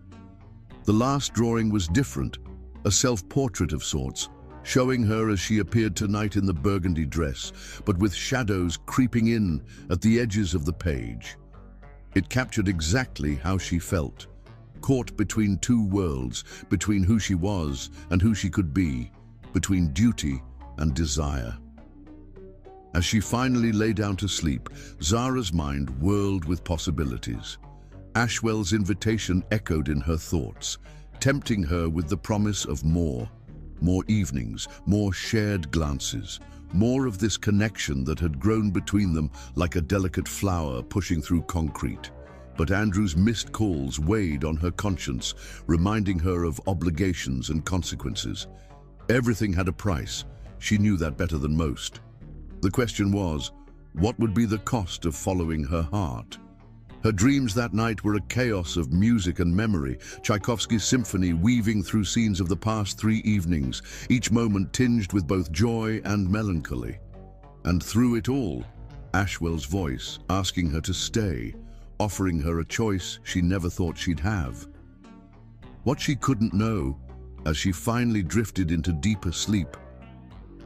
The last drawing was different, a self-portrait of sorts, showing her as she appeared tonight in the burgundy dress, but with shadows creeping in at the edges of the page. It captured exactly how she felt, caught between 2 worlds, between who she was and who she could be, between duty and desire. As she finally lay down to sleep, Zara's mind whirled with possibilities. Ashwell's invitation echoed in her thoughts, tempting her with the promise of more evenings, more shared glances, more of this connection that had grown between them like a delicate flower pushing through concrete. But Andrew's missed calls weighed on her conscience, reminding her of obligations and consequences. Everything had a price. She knew that better than most. The question was, what would be the cost of following her heart? Her dreams that night were a chaos of music and memory, Tchaikovsky's symphony weaving through scenes of the past 3 evenings, each moment tinged with both joy and melancholy. And through it all, Ashwell's voice asking her to stay, offering her a choice she never thought she'd have. What she couldn't know, as she finally drifted into deeper sleep,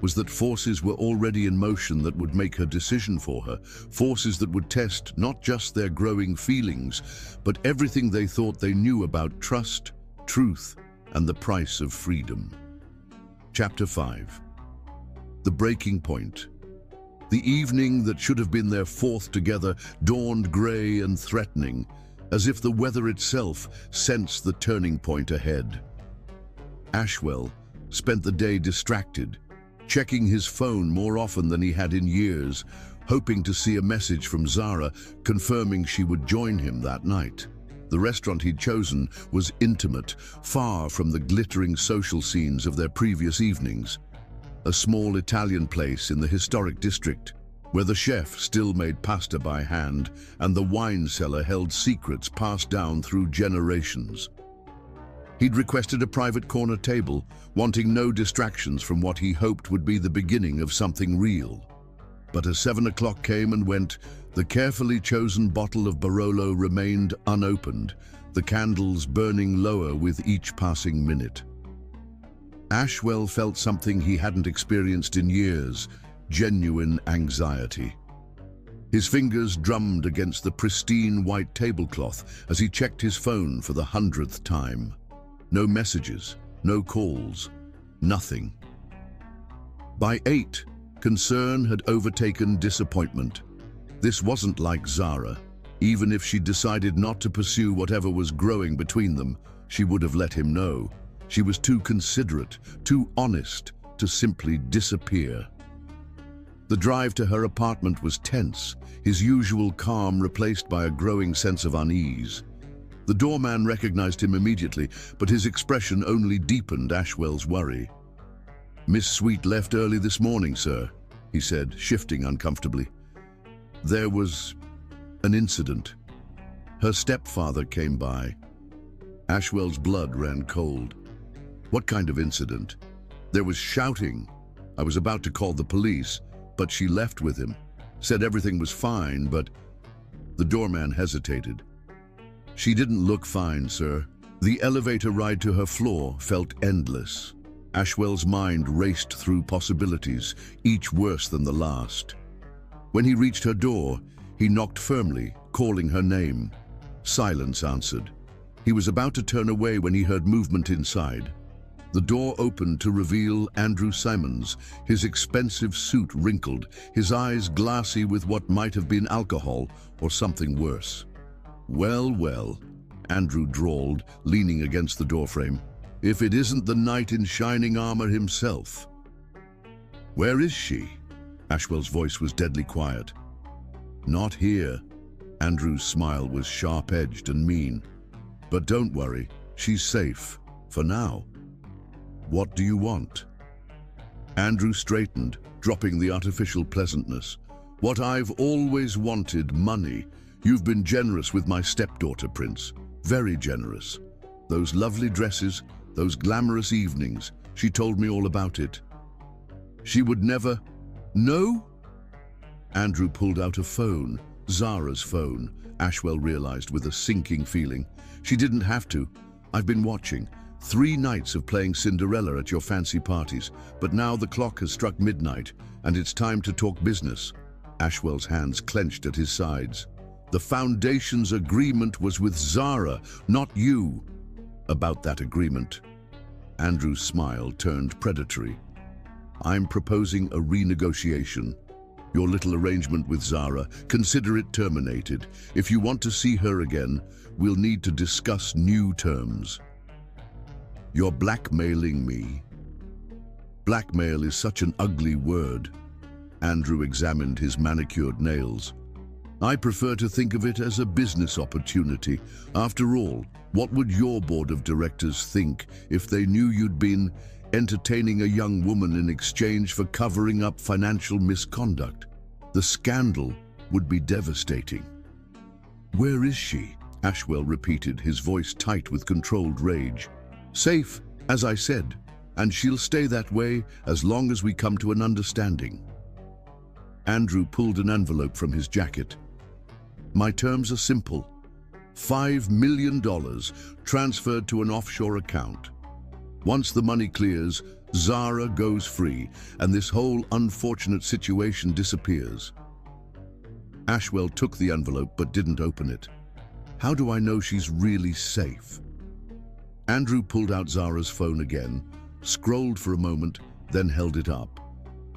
was that forces were already in motion that would make her decision for her, forces that would test not just their growing feelings, but everything they thought they knew about trust, truth, and the price of freedom. Chapter 5. The breaking point. The evening that should have been their 4th together dawned grey and threatening, as if the weather itself sensed the turning point ahead. Ashwell spent the day distracted, checking his phone more often than he had in years, hoping to see a message from Zara confirming she would join him that night. The restaurant he'd chosen was intimate, far from the glittering social scenes of their previous evenings. A small Italian place in the historic district. where the chef still made pasta by hand and the wine cellar held secrets passed down through generations. He'd requested a private corner table, wanting no distractions from what he hoped would be the beginning of something real. But as 7 o'clock came and went, the carefully chosen bottle of Barolo remained unopened, the candles burning lower with each passing minute. Ashwell felt something he hadn't experienced in years, genuine anxiety. His fingers drummed against the pristine white tablecloth as he checked his phone for the 100th time. No messages, no calls, nothing. By 8, concern had overtaken disappointment. This wasn't like Zara. Even if she decided not to pursue whatever was growing between them, she would have let him know. She was too considerate, too honest, to simply disappear. The drive to her apartment was tense, his usual calm replaced by a growing sense of unease. The doorman recognized him immediately, but his expression only deepened Ashwell's worry. "Miss Sweet left early this morning, sir," he said, shifting uncomfortably. "There was an incident. Her stepfather came by." Ashwell's blood ran cold. "What kind of incident?" "There was shouting. I was about to call the police, but she left with him. Said everything was fine, but..." The doorman hesitated. "She didn't look fine, sir. The elevator ride to her floor felt endless." Ashwell's mind raced through possibilities, each worse than the last. When he reached her door, he knocked firmly, calling her name. Silence answered. He was about to turn away when he heard movement inside. The door opened to reveal Andrew Simons, his expensive suit wrinkled, his eyes glassy with what might have been alcohol or something worse. "Well, well," Andrew drawled, leaning against the doorframe. "If it isn't the knight in shining armor himself." "Where is she?" Ashwell's voice was deadly quiet. "Not here." Andrew's smile was sharp-edged and mean. "But don't worry, she's safe, for now." "What do you want?" Andrew straightened, dropping the artificial pleasantness. "What I've always wanted, money. You've been generous with my stepdaughter, Prince. Very generous. Those lovely dresses, those glamorous evenings. She told me all about it. She would never..." "No?" Andrew pulled out a phone, Zara's phone, Ashwell realized with a sinking feeling. "She didn't have to. I've been watching. 3 nights of playing Cinderella at your fancy parties, but now the clock has struck midnight, and it's time to talk business." Ashwell's hands clenched at his sides. "The Foundation's agreement was with Zara, not you." "About that agreement." Andrew's smile turned predatory. "I'm proposing a renegotiation. Your little arrangement with Zara, consider it terminated. If you want to see her again, we'll need to discuss new terms." "You're blackmailing me." "Blackmail is such an ugly word." Andrew examined his manicured nails. "I prefer to think of it as a business opportunity. After all, what would your board of directors think if they knew you'd been entertaining a young woman in exchange for covering up financial misconduct? The scandal would be devastating." "Where is she?" Ashwell repeated, his voice tight with controlled rage. "Safe, as I said, and she'll stay that way as long as we come to an understanding." Andrew pulled an envelope from his jacket. "My terms are simple. $5 million transferred to an offshore account. Once the money clears, Zara goes free, and this whole unfortunate situation disappears." Ashwell took the envelope but didn't open it. "How do I know she's really safe?" Andrew pulled out Zara's phone again, scrolled for a moment, then held it up.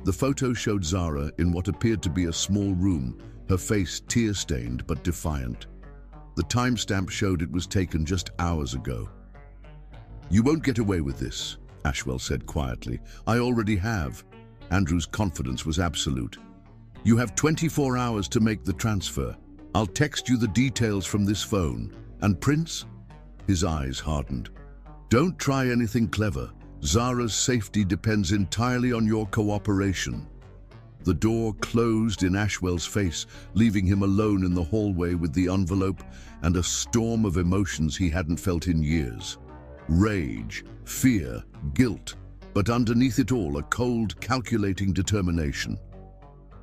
The photo showed Zara in what appeared to be a small room, her face tear-stained but defiant. The timestamp showed it was taken just hours ago. "You won't get away with this," Ashwell said quietly. "I already have." Andrew's confidence was absolute. "You have 24 hours to make the transfer. I'll text you the details from this phone. And Prince?" His eyes hardened. "Don't try anything clever. Zara's safety depends entirely on your cooperation." The door closed in Ashwell's face, leaving him alone in the hallway with the envelope and a storm of emotions he hadn't felt in years. Rage, fear, guilt, but underneath it all, a cold, calculating determination.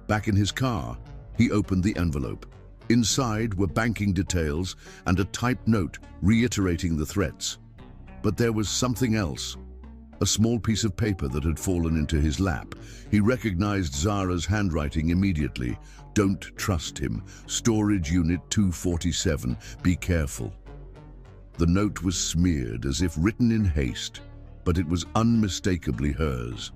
Back in his car, he opened the envelope. Inside were banking details and a typed note reiterating the threats. But there was something else. A small piece of paper that had fallen into his lap. He recognized Zara's handwriting immediately. "Don't trust him. Storage Unit 247. Be careful." The note was smeared as if written in haste, but it was unmistakably hers.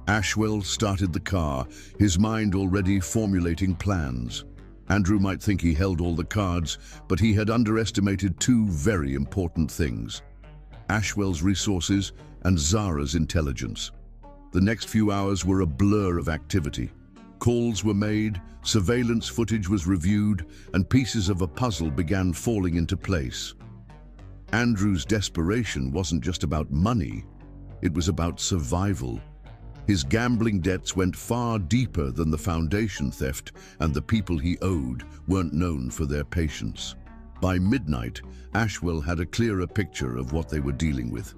Ashwell started the car, his mind already formulating plans. Andrew might think he held all the cards, but he had underestimated two very important things: Ashwell's resources and Zara's intelligence. The next few hours were a blur of activity. Calls were made, surveillance footage was reviewed, and pieces of a puzzle began falling into place. Andrew's desperation wasn't just about money, it was about survival. His gambling debts went far deeper than the foundation theft, and the people he owed weren't known for their patience. By midnight, Ashwell had a clearer picture of what they were dealing with.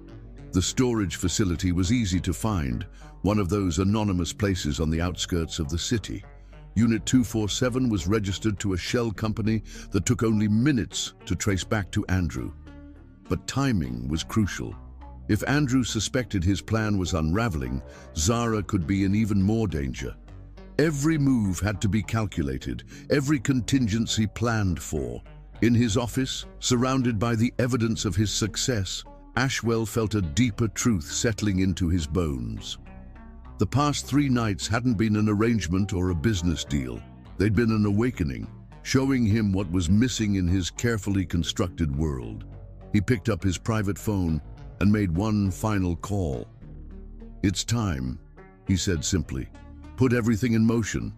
The storage facility was easy to find, one of those anonymous places on the outskirts of the city. Unit 247 was registered to a shell company that took only minutes to trace back to Andrew. But timing was crucial. If Andrew suspected his plan was unraveling, Zara could be in even more danger. Every move had to be calculated, every contingency planned for. In his office, surrounded by the evidence of his success, Ashwell felt a deeper truth settling into his bones. The past 3 nights hadn't been an arrangement or a business deal. They'd been an awakening, showing him what was missing in his carefully constructed world. He picked up his private phone and made one final call. "It's time," he said simply. "Put everything in motion."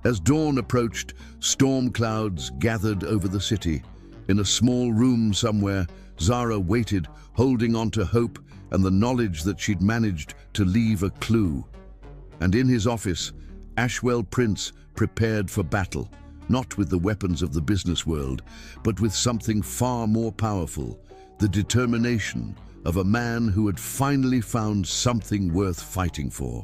As dawn approached, storm clouds gathered over the city. In a small room somewhere, Zara waited, holding on to hope and the knowledge that she'd managed to leave a clue. And in his office, Ashwell Prince prepared for battle, not with the weapons of the business world, but with something far more powerful: the determination of a man who had finally found something worth fighting for.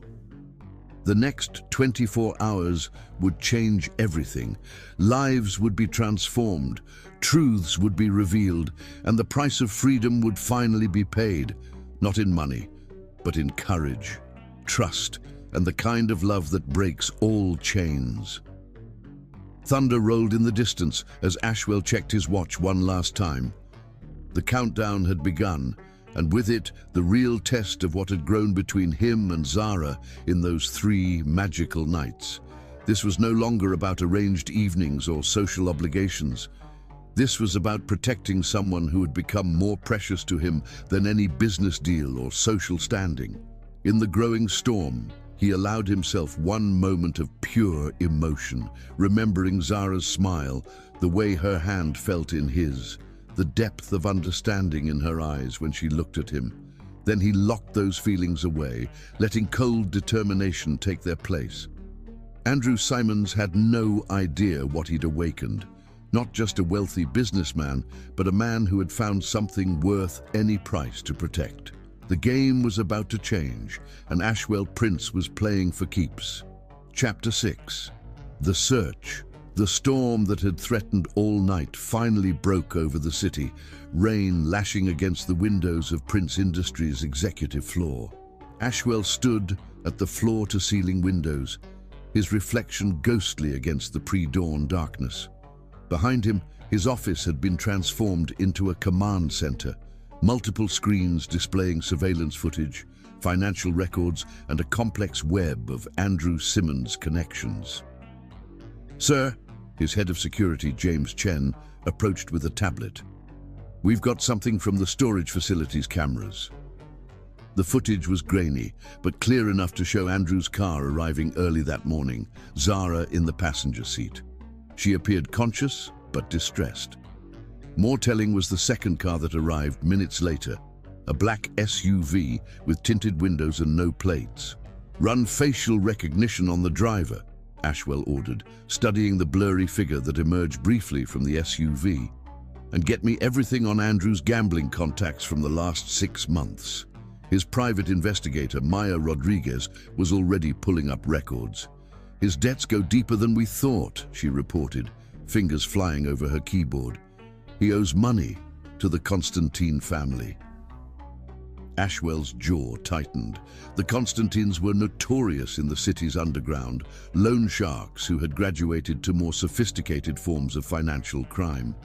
The next 24 hours would change everything. Lives would be transformed, truths would be revealed, and the price of freedom would finally be paid, not in money, but in courage, trust, and the kind of love that breaks all chains. Thunder rolled in the distance as Ashwell checked his watch one last time. The countdown had begun, and with it, the real test of what had grown between him and Zara in those 3 magical nights. This was no longer about arranged evenings or social obligations. This was about protecting someone who had become more precious to him than any business deal or social standing. In the growing storm, he allowed himself one moment of pure emotion, remembering Zara's smile, the way her hand felt in his, the depth of understanding in her eyes when she looked at him. Then he locked those feelings away, letting cold determination take their place. Andrew Simons had no idea what he'd awakened. Not just a wealthy businessman, but a man who had found something worth any price to protect. The game was about to change, and Ashwell Prince was playing for keeps. Chapter 6. The Search. The storm that had threatened all night finally broke over the city, rain lashing against the windows of Prince Industries' executive floor. Ashwell stood at the floor-to-ceiling windows, his reflection ghostly against the pre-dawn darkness. Behind him, his office had been transformed into a command center, multiple screens displaying surveillance footage, financial records, and a complex web of Andrew Simmons connections. "Sir," his head of security, James Chen, approached with a tablet. "We've got something from the storage facility's cameras." The footage was grainy, but clear enough to show Andrew's car arriving early that morning, Zara in the passenger seat. She appeared conscious, but distressed. More telling was the second car that arrived minutes later, a black SUV with tinted windows and no plates. Run facial recognition on the driver, Ashwell ordered, studying the blurry figure that emerged briefly from the SUV. And get me everything on Andrew's gambling contacts from the last 6 months. His private investigator, Maya Rodriguez, was already pulling up records. His debts go deeper than we thought, she reported, fingers flying over her keyboard. He owes money to the Constantine family. Ashwell's jaw tightened. The Constantines were notorious in the city's underground, loan sharks who had graduated to more sophisticated forms of financial crime.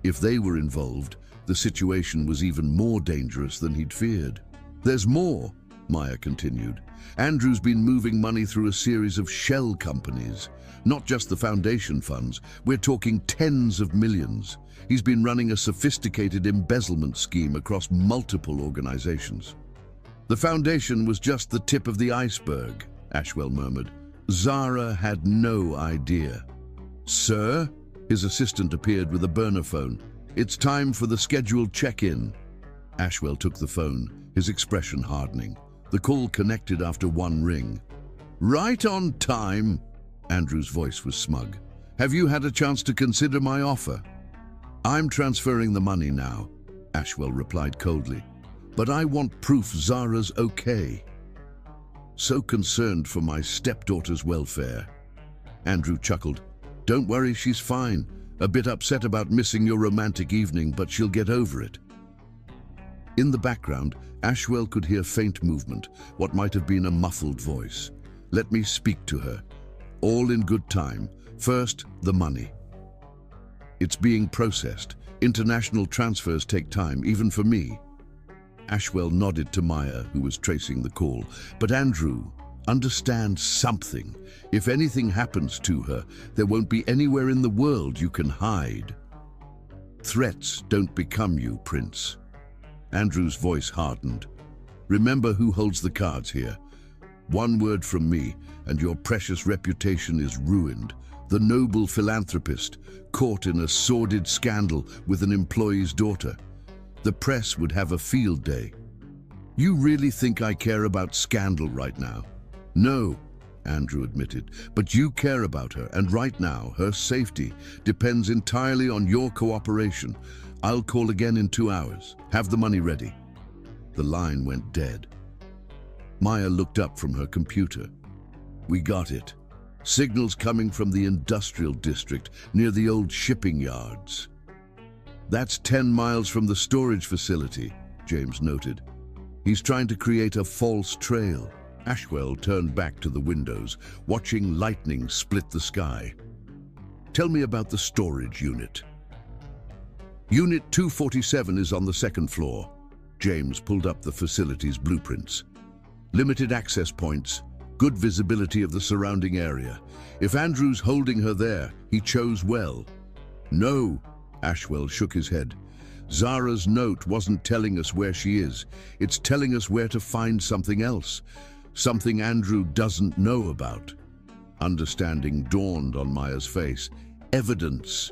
If they were involved, the situation was even more dangerous than he'd feared. There's more, Maya continued. Andrew's been moving money through a series of shell companies. Not just the foundation funds, we're talking tens of millions. He's been running a sophisticated embezzlement scheme across multiple organizations. The foundation was just the tip of the iceberg, Ashwell murmured. Zara had no idea. Sir? His assistant appeared with a burner phone. It's time for the scheduled check-in. Ashwell took the phone, his expression hardening. The call connected after one ring. Right on time. Andrew's voice was smug. Have you had a chance to consider my offer? I'm transferring the money now, Ashwell replied coldly. But I want proof Zara's okay. So concerned for my stepdaughter's welfare. Andrew chuckled. Don't worry, she's fine. A bit upset about missing your romantic evening, but she'll get over it. In the background, Ashwell could hear faint movement, what might have been a muffled voice. Let me speak to her. All in good time. First, the money. It's being processed. International transfers take time, even for me. Ashwell nodded to Maya, who was tracing the call. But Andrew, understand something. If anything happens to her, there won't be anywhere in the world you can hide. Threats don't become you, Prince. Andrew's voice hardened. Remember who holds the cards here. One word from me, and your precious reputation is ruined. The noble philanthropist, caught in a sordid scandal with an employee's daughter. The press would have a field day. You really think I care about scandal right now? No, Andrew admitted, but you care about her, and right now, her safety depends entirely on your cooperation. I'll call again in 2 hours. Have the money ready. The line went dead. Maya looked up from her computer. We got it. Signals coming from the industrial district near the old shipping yards. That's 10 miles from the storage facility, James noted. He's trying to create a false trail. Ashwell turned back to the windows, watching lightning split the sky. Tell me about the storage unit. Unit 247 is on the 2nd floor. James pulled up the facility's blueprints. Limited access points, good visibility of the surrounding area. If Andrew's holding her there, he chose well. No, Ashwell shook his head. Zara's note wasn't telling us where she is. It's telling us where to find something else. Something Andrew doesn't know about. Understanding dawned on Maya's face. Evidence.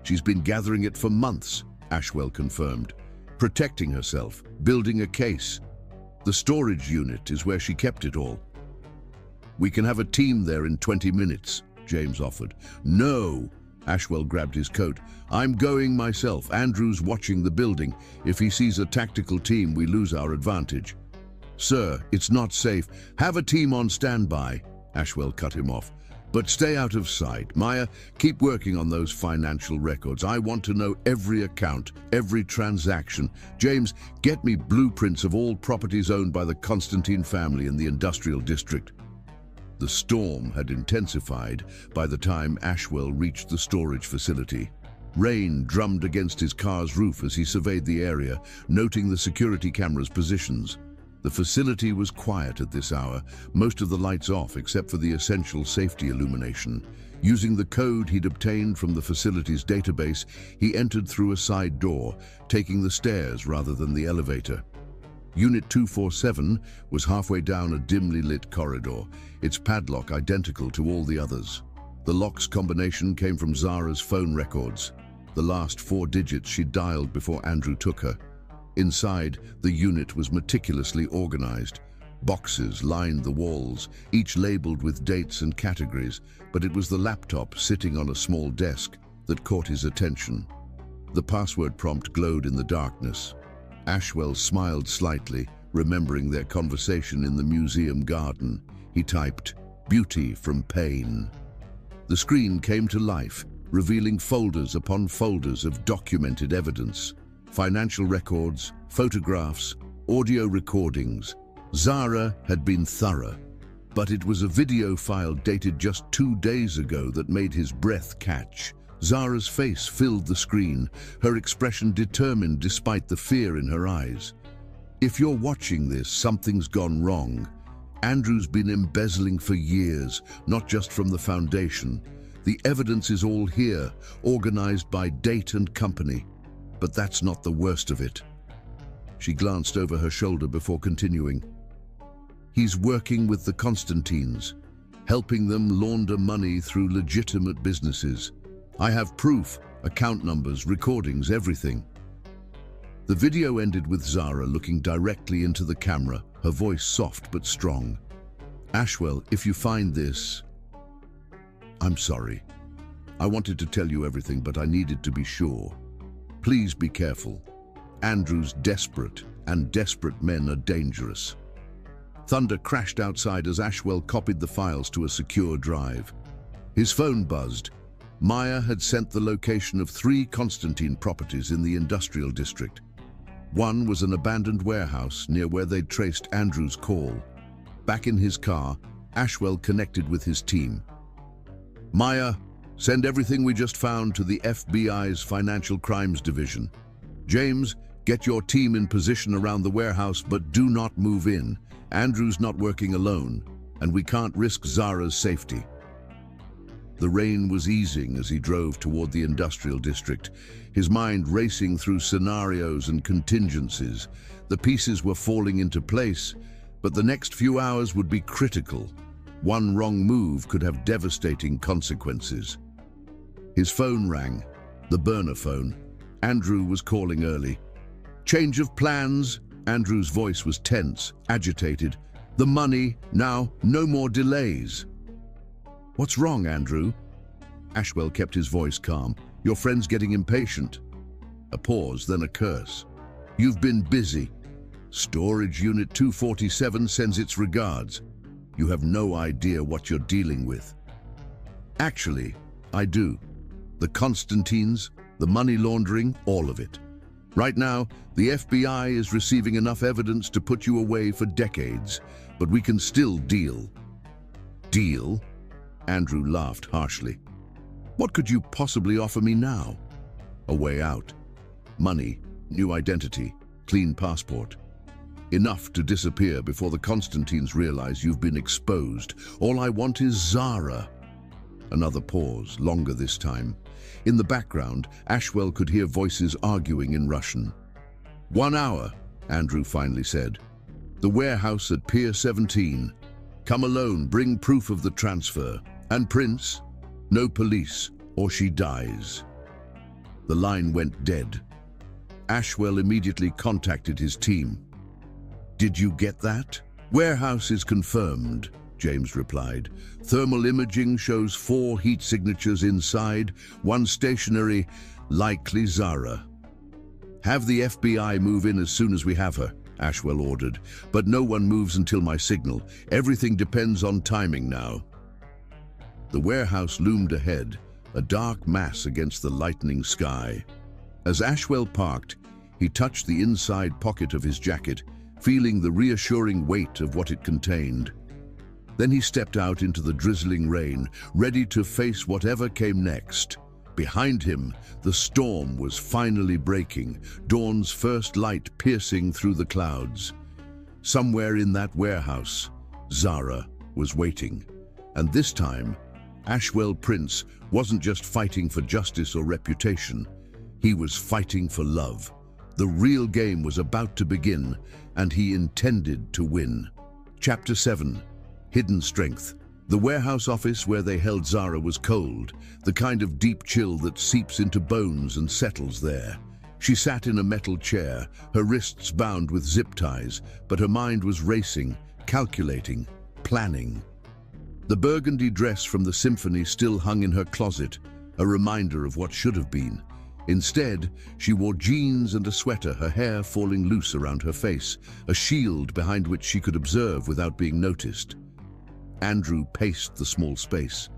She's been gathering it for months, Ashwell confirmed. Protecting herself, building a case. The storage unit is where she kept it all. We can have a team there in 20 minutes, James offered. No, Ashwell grabbed his coat. I'm going myself. Andrew's watching the building. If he sees a tactical team, we lose our advantage. Sir, it's not safe. Have a team on standby, Ashwell cut him off. But stay out of sight. Maya, keep working on those financial records. I want to know every account, every transaction. James, get me blueprints of all properties owned by the Constantine family in the industrial district. The storm had intensified by the time Ashwell reached the storage facility. Rain drummed against his car's roof as he surveyed the area, noting the security cameras' positions. The facility was quiet at this hour, most of the lights off except for the essential safety illumination. Using the code he'd obtained from the facility's database, he entered through a side door, taking the stairs rather than the elevator. Unit 247 was halfway down a dimly lit corridor, its padlock identical to all the others. The lock's combination came from Zara's phone records, the last 4 digits she dialed before Andrew took her. Inside, the unit was meticulously organized. Boxes lined the walls, each labeled with dates and categories, but it was the laptop sitting on a small desk that caught his attention. The password prompt glowed in the darkness. Ashwell smiled slightly, remembering their conversation in the museum garden. He typed, "Beauty from pain." The screen came to life, revealing folders upon folders of documented evidence. Financial records, photographs, audio recordings. Zara had been thorough, but it was a video file dated just 2 days ago that made his breath catch. Zara's face filled the screen, her expression determined despite the fear in her eyes. If you're watching this, something's gone wrong. Andrew's been embezzling for years, not just from the foundation. The evidence is all here, organized by date and company. But that's not the worst of it. She glanced over her shoulder before continuing. He's working with the Constantines, helping them launder money through legitimate businesses. I have proof, account numbers, recordings, everything. The video ended with Zara looking directly into the camera, her voice soft but strong. "Ashwell, if you find this, I'm sorry. I wanted to tell you everything, but I needed to be sure. Please be careful. Andrew's desperate, and desperate men are dangerous." Thunder crashed outside as Ashwell copied the files to a secure drive. His phone buzzed. Maya had sent the location of 3 Constantine properties in the industrial district. One was an abandoned warehouse near where they'd traced Andrew's call. Back in his car, Ashwell connected with his team. "Maya, send everything we just found to the FBI's Financial Crimes Division. James, get your team in position around the warehouse, but do not move in. Andrew's not working alone, and we can't risk Zara's safety." The rain was easing as he drove toward the industrial district, his mind racing through scenarios and contingencies. The pieces were falling into place, but the next few hours would be critical. One wrong move could have devastating consequences. His phone rang, the burner phone. Andrew was calling early. "Change of plans?" Andrew's voice was tense, agitated. "The money, now, no more delays." "What's wrong, Andrew?" Ashwell kept his voice calm. "Your friend's getting impatient." A pause, then a curse. "You've been busy. Storage Unit 247 sends its regards. You have no idea what you're dealing with." "Actually, I do. The Constantines, the money laundering, all of it. Right now, the FBI is receiving enough evidence to put you away for decades, but we can still deal." "Deal?" Andrew laughed harshly. "What could you possibly offer me now?" "A way out. Money, new identity, clean passport. Enough to disappear before the Constantines realize you've been exposed. All I want is Zara." Another pause, longer this time. In the background, Ashwell could hear voices arguing in Russian. "1 hour," Andrew finally said. "The warehouse at Pier 17. Come alone, bring proof of the transfer. And Prince, no police, or she dies." The line went dead. Ashwell immediately contacted his team. "Did you get that?" "Warehouse is confirmed," James replied. "Thermal imaging shows 4 heat signatures inside, 1 stationary, likely Zara." "Have the FBI move in as soon as we have her," Ashwell ordered. "But no one moves until my signal. Everything depends on timing now." The warehouse loomed ahead, a dark mass against the lightening sky. As Ashwell parked, he touched the inside pocket of his jacket, feeling the reassuring weight of what it contained. Then he stepped out into the drizzling rain, ready to face whatever came next. Behind him, the storm was finally breaking, dawn's first light piercing through the clouds. Somewhere in that warehouse, Zara was waiting. And this time, Ashwell Prince wasn't just fighting for justice or reputation. He was fighting for love. The real game was about to begin, and he intended to win. Chapter 7. Hidden Strength. The warehouse office where they held Zara was cold, the kind of deep chill that seeps into bones and settles there. She sat in a metal chair, her wrists bound with zip ties, but her mind was racing, calculating, planning. The burgundy dress from the symphony still hung in her closet, a reminder of what should have been. Instead, she wore jeans and a sweater, her hair falling loose around her face, a shield behind which she could observe without being noticed. Andrew paced the small space,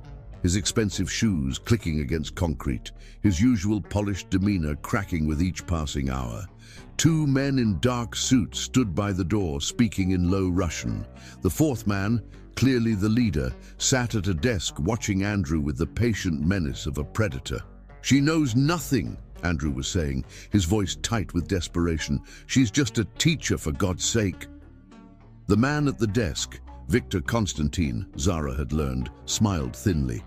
his expensive shoes clicking against concrete, his usual polished demeanor cracking with each passing hour. Two men in dark suits stood by the door, speaking in low Russian. The fourth man, clearly the leader, sat at a desk watching Andrew with the patient menace of a predator. "She knows nothing," Andrew was saying, his voice tight with desperation. "She's just a teacher, for God's sake." The man at the desk, Victor Constantine, Zara had learned, smiled thinly.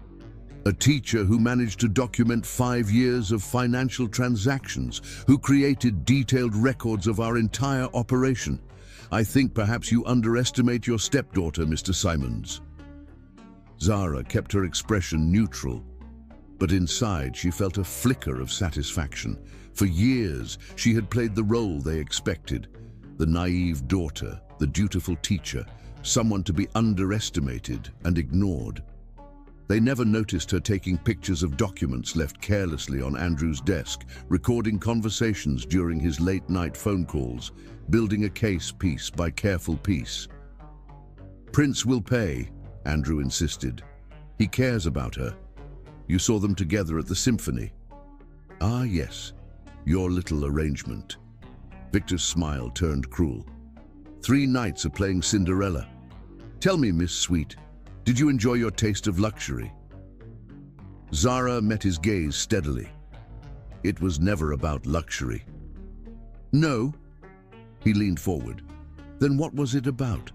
A teacher who managed to document 5 years of financial transactions, who created detailed records of our entire operation. "I think perhaps you underestimate your stepdaughter, Mr. Simons." Zara kept her expression neutral, but inside she felt a flicker of satisfaction. For years, she had played the role they expected: the naive daughter, the dutiful teacher, someone to be underestimated and ignored. They never noticed her taking pictures of documents left carelessly on Andrew's desk, recording conversations during his late-night phone calls, building a case piece by careful piece. "Prince will pay," Andrew insisted. "He cares about her. You saw them together at the symphony." "Ah, yes, your little arrangement." Victor's smile turned cruel. 3 nights of playing Cinderella. "Tell me, Miss Sweet, did you enjoy your taste of luxury?" Zara met his gaze steadily. "It was never about luxury." "No?" He leaned forward. "Then what was it about?"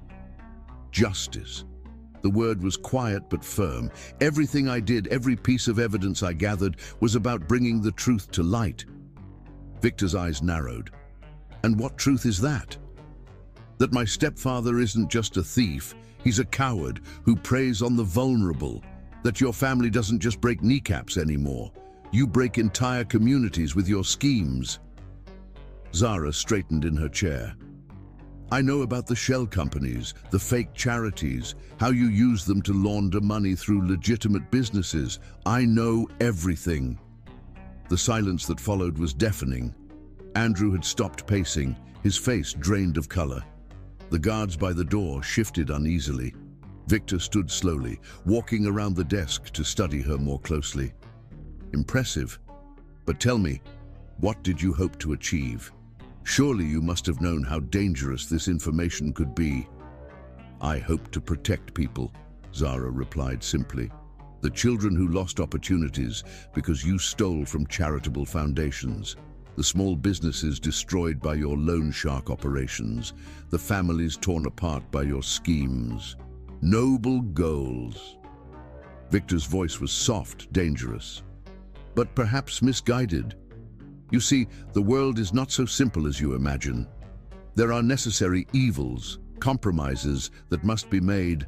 "Justice." The word was quiet but firm. "Everything I did, every piece of evidence I gathered, was about bringing the truth to light." Victor's eyes narrowed. "And what truth is that?" "That my stepfather isn't just a thief, he's a coward who preys on the vulnerable. That your family doesn't just break kneecaps anymore. You break entire communities with your schemes." Zara straightened in her chair. "I know about the shell companies, the fake charities, how you use them to launder money through legitimate businesses. I know everything." The silence that followed was deafening. Andrew had stopped pacing, his face drained of color. The guards by the door shifted uneasily. Victor stood slowly, walking around the desk to study her more closely. "Impressive. But tell me, what did you hope to achieve? Surely you must have known how dangerous this information could be." "I hope to protect people," Zara replied simply. "The children who lost opportunities because you stole from charitable foundations. The small businesses destroyed by your loan shark operations. The families torn apart by your schemes. Noble goals." Victor's voice was soft, dangerous, but perhaps misguided. "You see, the world is not so simple as you imagine. There are necessary evils, compromises that must be made."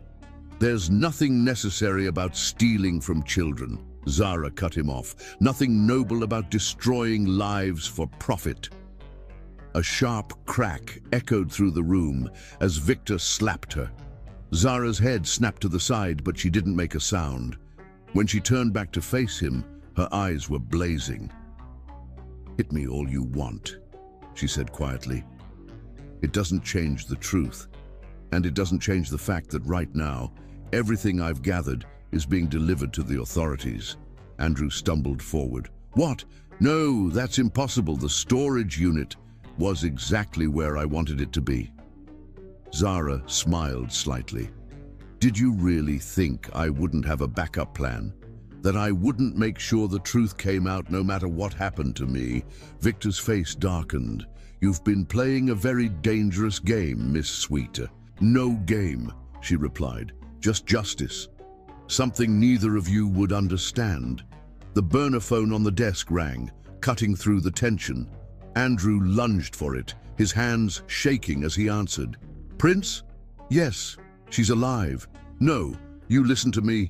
"There's nothing necessary about stealing from children," Zara cut him off. "Nothing noble about destroying lives for profit." A sharp crack echoed through the room as Victor slapped her. Zara's head snapped to the side, but she didn't make a sound. When she turned back to face him, her eyes were blazing. "Hit me all you want," she said quietly. "It doesn't change the truth, and it doesn't change the fact that right now, everything I've gathered is being delivered to the authorities." Andrew stumbled forward. "What? No, that's impossible. The storage unit was exactly where I wanted it to be." Zara smiled slightly. "Did you really think I wouldn't have a backup plan? That I wouldn't make sure the truth came out no matter what happened to me?" Victor's face darkened. "You've been playing a very dangerous game, Miss Sweet." "No game," she replied. "Just justice. Something neither of you would understand." The burner phone on the desk rang, cutting through the tension. Andrew lunged for it, his hands shaking as he answered. "Prince? Yes, she's alive." "No, you listen to me."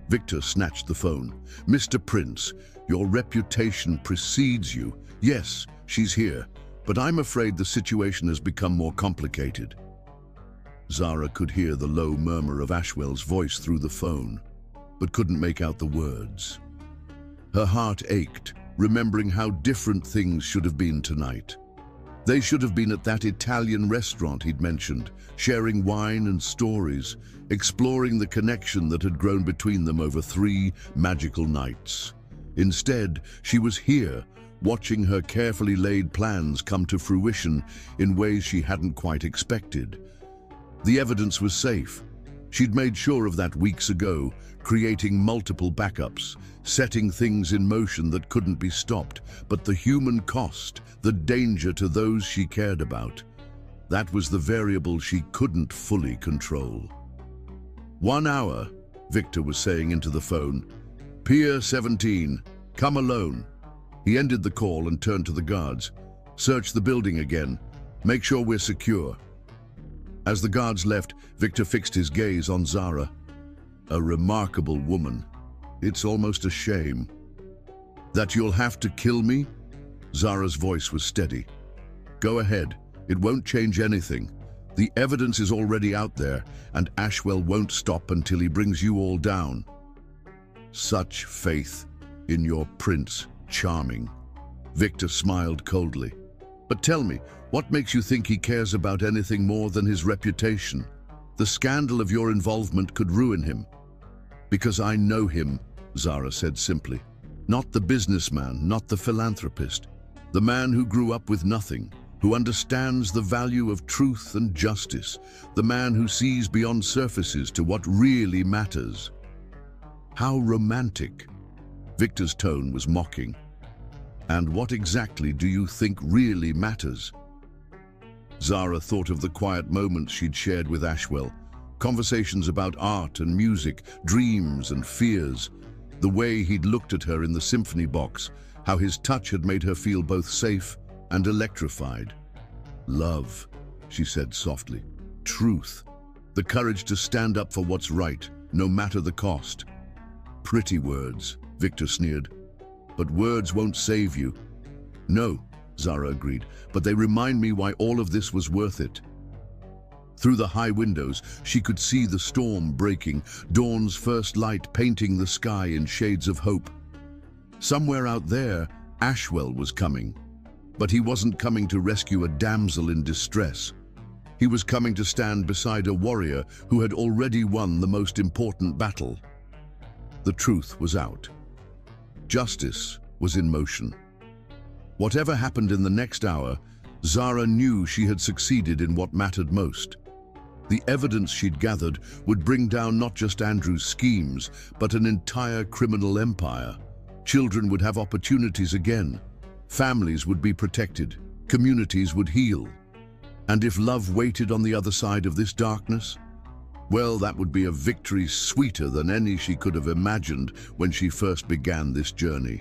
Victor snatched the phone. "Mr. Prince, your reputation precedes you. Yes, she's here, but I'm afraid the situation has become more complicated." Zara could hear the low murmur of Ashwell's voice through the phone, but couldn't make out the words. Her heart ached, remembering how different things should have been tonight. They should have been at that Italian restaurant he'd mentioned, sharing wine and stories, exploring the connection that had grown between them over 3 magical nights. Instead, she was here, watching her carefully laid plans come to fruition in ways she hadn't quite expected. The evidence was safe. She'd made sure of that weeks ago, creating multiple backups, setting things in motion that couldn't be stopped, but the human cost, the danger to those she cared about, that was the variable she couldn't fully control. 1 hour, Victor was saying into the phone. Pier 17, come alone. He ended the call and turned to the guards. Search the building again. Make sure we're secure. As the guards left, Victor fixed his gaze on Zara. A remarkable woman. It's almost a shame. That you'll have to kill me? Zara's voice was steady. Go ahead. It won't change anything. The evidence is already out there, and Ashwell won't stop until he brings you all down. Such faith in your prince. Charming. Victor smiled coldly. But tell me, what makes you think he cares about anything more than his reputation? The scandal of your involvement could ruin him. Because I know him, Zara said simply. Not the businessman, not the philanthropist. The man who grew up with nothing, who understands the value of truth and justice. The man who sees beyond surfaces to what really matters. How romantic. Victor's tone was mocking. And what exactly do you think really matters? Zara thought of the quiet moments she'd shared with Ashwell, conversations about art and music, dreams and fears, the way he'd looked at her in the symphony box, how his touch had made her feel both safe and electrified. Love, she said softly. Truth. The courage to stand up for what's right, no matter the cost. Pretty words, Victor sneered. But words won't save you. No, Zara agreed, but they remind me why all of this was worth it. Through the high windows, she could see the storm breaking, dawn's first light painting the sky in shades of hope. Somewhere out there, Ashwell was coming. But he wasn't coming to rescue a damsel in distress. He was coming to stand beside a warrior who had already won the most important battle. The truth was out. Justice was in motion. Whatever happened in the next hour, Zara knew she had succeeded in what mattered most. The evidence she'd gathered would bring down not just Andrew's schemes, but an entire criminal empire. Children would have opportunities again. Families would be protected. Communities would heal. And if love waited on the other side of this darkness, well, that would be a victory sweeter than any she could have imagined when she first began this journey.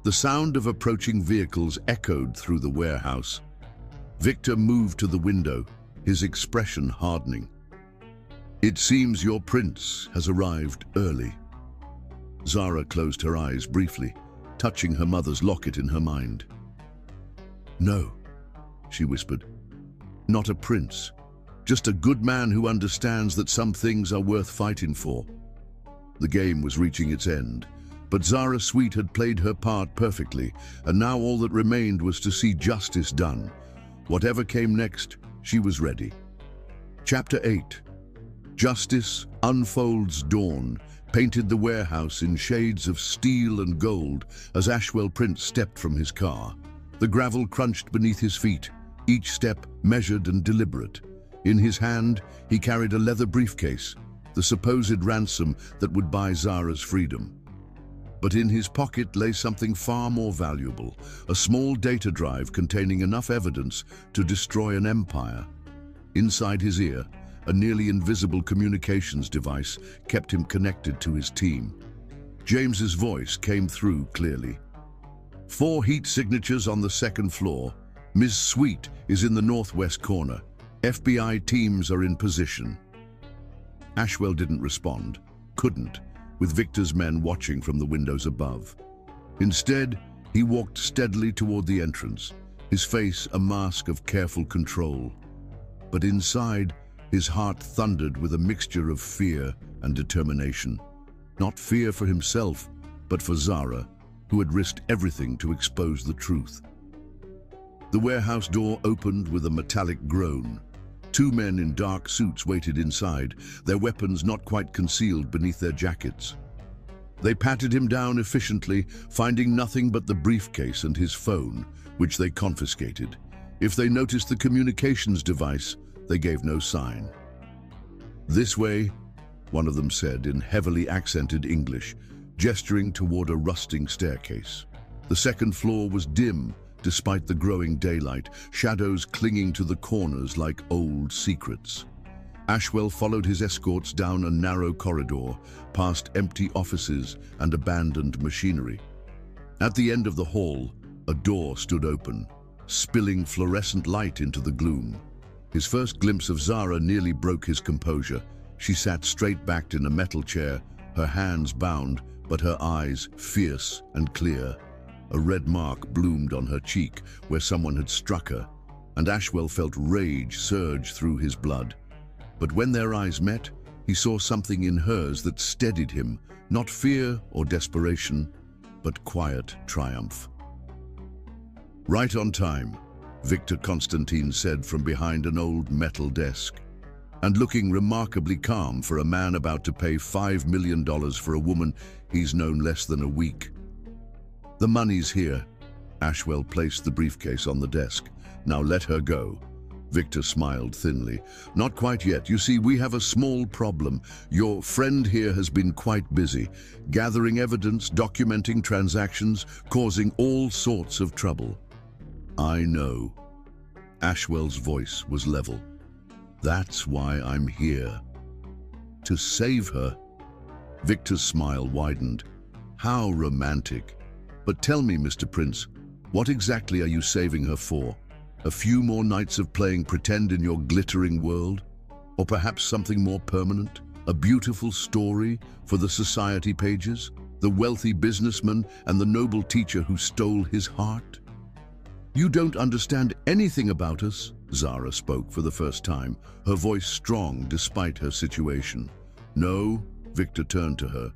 The sound of approaching vehicles echoed through the warehouse. Victor moved to the window, his expression hardening. It seems your prince has arrived early. Zara closed her eyes briefly, touching her mother's locket in her mind. No, she whispered. Not a prince. Just a good man who understands that some things are worth fighting for. The game was reaching its end, but Zara Sweet had played her part perfectly, and now all that remained was to see justice done. Whatever came next, she was ready. Chapter 8. Justice unfolds dawn, painted the warehouse in shades of steel and gold as Ashwell Prince stepped from his car. The gravel crunched beneath his feet, each step measured and deliberate. In his hand, he carried a leather briefcase, the supposed ransom that would buy Zara's freedom. But in his pocket lay something far more valuable, a small data drive containing enough evidence to destroy an empire. Inside his ear, a nearly invisible communications device kept him connected to his team. James's voice came through clearly. 4 heat signatures on the 2nd floor. Ms. Sweet is in the northwest corner. FBI teams are in position. Ashwell didn't respond, couldn't, with Victor's men watching from the windows above. Instead, he walked steadily toward the entrance, his face a mask of careful control. But inside, His heart thundered with a mixture of fear and determination. Not fear for himself, but for Zara, who had risked everything to expose the truth. The warehouse door opened with a metallic groan. Two men in dark suits waited inside, their weapons not quite concealed beneath their jackets. They patted him down efficiently, finding nothing but the briefcase and his phone, which they confiscated. If they noticed the communications device, they gave no sign. "This way," one of them said in heavily accented English, gesturing toward a rusting staircase. The second floor was dim, despite the growing daylight, shadows clinging to the corners like old secrets. Ashwell followed his escorts down a narrow corridor, past empty offices and abandoned machinery. At the end of the hall, a door stood open, spilling fluorescent light into the gloom. His first glimpse of Zara nearly broke his composure. She sat straight-backed in a metal chair, her hands bound, but her eyes fierce and clear. A red mark bloomed on her cheek where someone had struck her, and Ashwell felt rage surge through his blood. But when their eyes met, he saw something in hers that steadied him, not fear or desperation, but quiet triumph. "Right on time," Victor Constantine said from behind an old metal desk, and looking remarkably calm for a man about to pay $5 million for a woman he's known less than a week. "The money's here." Ashwell placed the briefcase on the desk. "Now let her go." Victor smiled thinly. "Not quite yet. You see, we have a small problem. Your friend here has been quite busy, gathering evidence, documenting transactions, causing all sorts of trouble." "I know." Ashwell's voice was level. "That's why I'm here. To save her." Victor's smile widened. "How romantic. But tell me, Mr. Prince, what exactly are you saving her for? A few more nights of playing pretend in your glittering world? Or perhaps something more permanent? A beautiful story for the society pages? The wealthy businessman and the noble teacher who stole his heart? You don't understand anything about us." Zara spoke for the first time, her voice strong despite her situation. "No," Victor turned to her.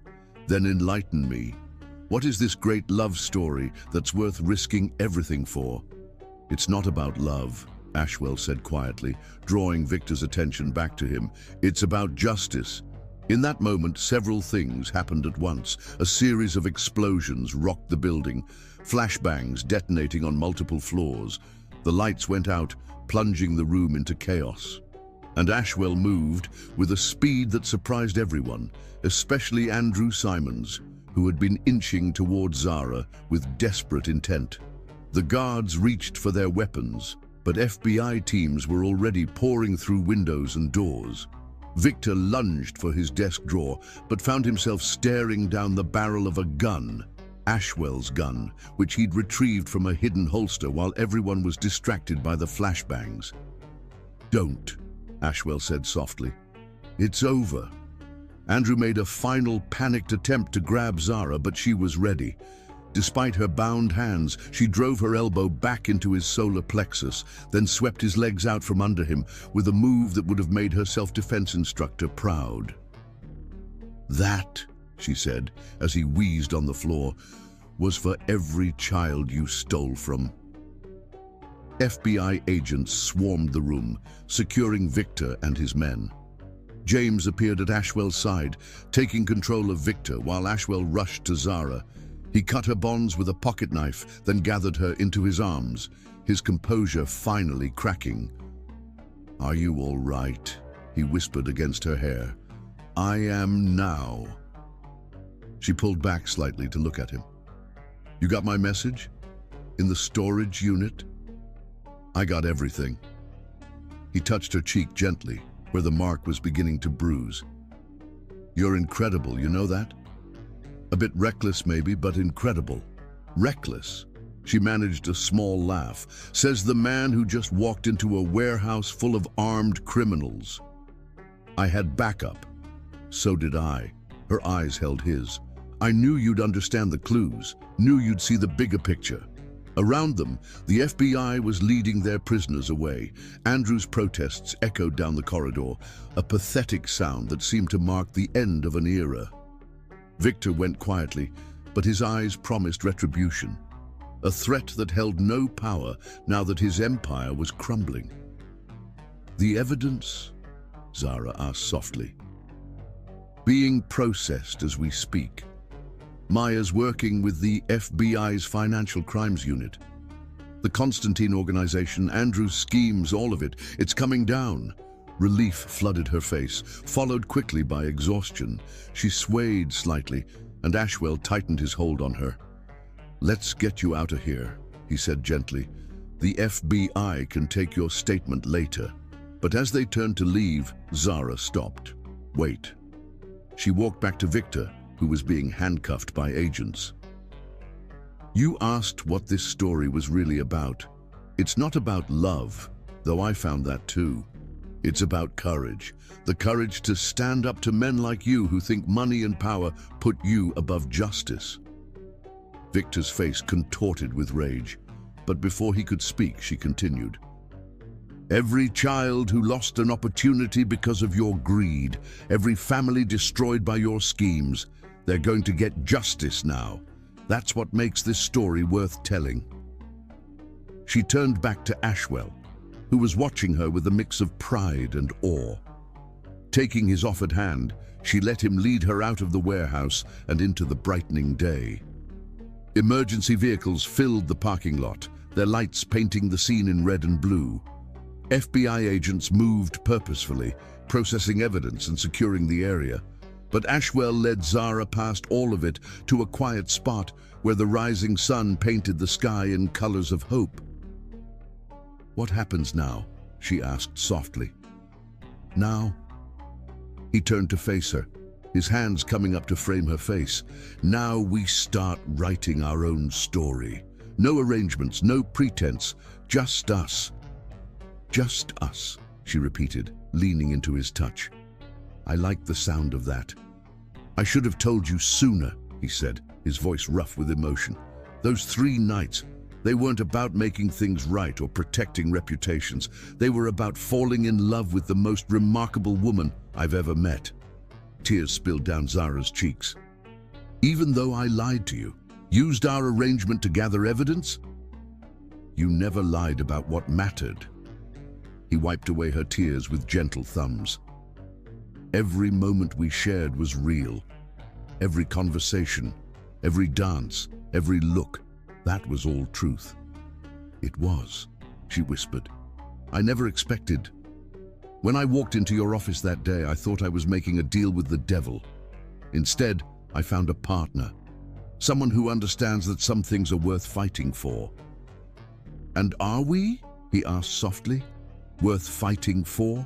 "Then enlighten me. What is this great love story that's worth risking everything for?" "It's not about love," Ashwell said quietly, drawing Victor's attention back to him. "It's about justice." In that moment, several things happened at once. A series of explosions rocked the building, flashbangs detonating on multiple floors. The lights went out, plunging the room into chaos. And Ashwell moved with a speed that surprised everyone, especially Andrew Simons, who had been inching toward Zara with desperate intent. The guards reached for their weapons, but FBI teams were already pouring through windows and doors. Victor lunged for his desk drawer, but found himself staring down the barrel of a gun, Ashwell's gun, which he'd retrieved from a hidden holster while everyone was distracted by the flashbangs. "Don't," Ashwell said softly. "It's over." Andrew made a final panicked attempt to grab Zara, but she was ready. Despite her bound hands, she drove her elbow back into his solar plexus, then swept his legs out from under him with a move that would have made her self-defense instructor proud. "That," she said, as he wheezed on the floor, "was for every child you stole from." FBI agents swarmed the room, securing Victor and his men. James appeared at Ashwell's side, taking control of Victor while Ashwell rushed to Zara. He cut her bonds with a pocket knife, then gathered her into his arms, his composure finally cracking. "Are you all right?" he whispered against her hair. "I am now." She pulled back slightly to look at him. "You got my message? In the storage unit?" "I got everything." He touched her cheek gently, where the mark was beginning to bruise. "You're incredible, you know that? A bit reckless maybe, but incredible." "Reckless?" She managed a small laugh. "Says the man who just walked into a warehouse full of armed criminals." "I had backup." "So did I." Her eyes held his. "I knew you'd understand the clues, knew you'd see the bigger picture." Around them, the FBI was leading their prisoners away. Andrew's protests echoed down the corridor, a pathetic sound that seemed to mark the end of an era. Victor went quietly, but his eyes promised retribution, a threat that held no power now that his empire was crumbling. "The evidence?" Zara asked softly. "Being processed as we speak. Maya's working with the FBI's Financial Crimes Unit. The Constantine organization, Andrew's schemes, all of it, it's coming down." Relief flooded her face, followed quickly by exhaustion. She swayed slightly, and Ashwell tightened his hold on her. "Let's get you out of here," he said gently. "The FBI can take your statement later." But as they turned to leave, Zara stopped. "Wait." She walked back to Victor, who was being handcuffed by agents. "You asked what this story was really about. It's not about love, though I found that too. It's about courage. The courage to stand up to men like you who think money and power put you above justice." Victor's face contorted with rage, but before he could speak, she continued. "Every child who lost an opportunity because of your greed, every family destroyed by your schemes, they're going to get justice now. That's what makes this story worth telling." She turned back to Ashwell, who was watching her with a mix of pride and awe. Taking his offered hand, she let him lead her out of the warehouse and into the brightening day. Emergency vehicles filled the parking lot, their lights painting the scene in red and blue. FBI agents moved purposefully, processing evidence and securing the area. But Ashwell led Zara past all of it to a quiet spot where the rising sun painted the sky in colors of hope. "What happens now?" she asked softly. "Now?" He turned to face her, his hands coming up to frame her face. "Now we start writing our own story. No arrangements, no pretense, just us." "Just us," she repeated, leaning into his touch. "I like the sound of that." "I should have told you sooner," he said, his voice rough with emotion. "Those 3 nights, they weren't about making things right or protecting reputations. They were about falling in love with the most remarkable woman I've ever met." Tears spilled down Zara's cheeks. "Even though I lied to you, used our arrangement to gather evidence? You never lied about what mattered." He wiped away her tears with gentle thumbs. "Every moment we shared was real. Every conversation, every dance, every look, that was all truth." "It was," she whispered. "I never expected. When I walked into your office that day, I thought I was making a deal with the devil. Instead, I found a partner, someone who understands that some things are worth fighting for." "And are we?" he asked softly. "Worth fighting for?"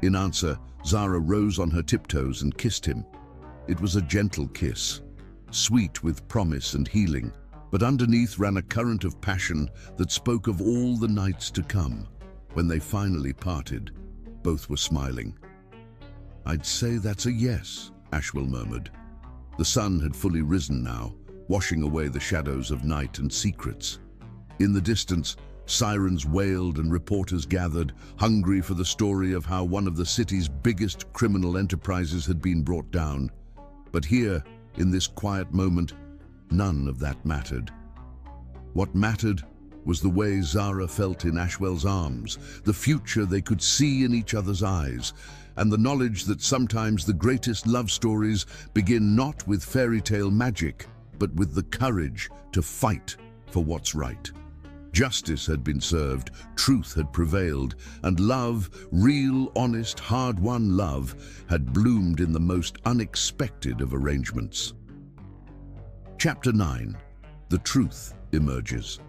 In answer, Zara rose on her tiptoes and kissed him. It was a gentle kiss, sweet with promise and healing, but underneath ran a current of passion that spoke of all the nights to come. When they finally parted, both were smiling. "I'd say that's a yes," Ashwell murmured. The sun had fully risen now, washing away the shadows of night and secrets. In the distance, sirens wailed and reporters gathered, hungry for the story of how one of the city's biggest criminal enterprises had been brought down. But here, in this quiet moment, none of that mattered. What mattered was the way Zara felt in Ashwell's arms, the future they could see in each other's eyes, and the knowledge that sometimes the greatest love stories begin not with fairy tale magic, but with the courage to fight for what's right. Justice had been served, truth had prevailed, and love, real, honest, hard-won love, had bloomed in the most unexpected of arrangements. Chapter 9. The Truth Emerges.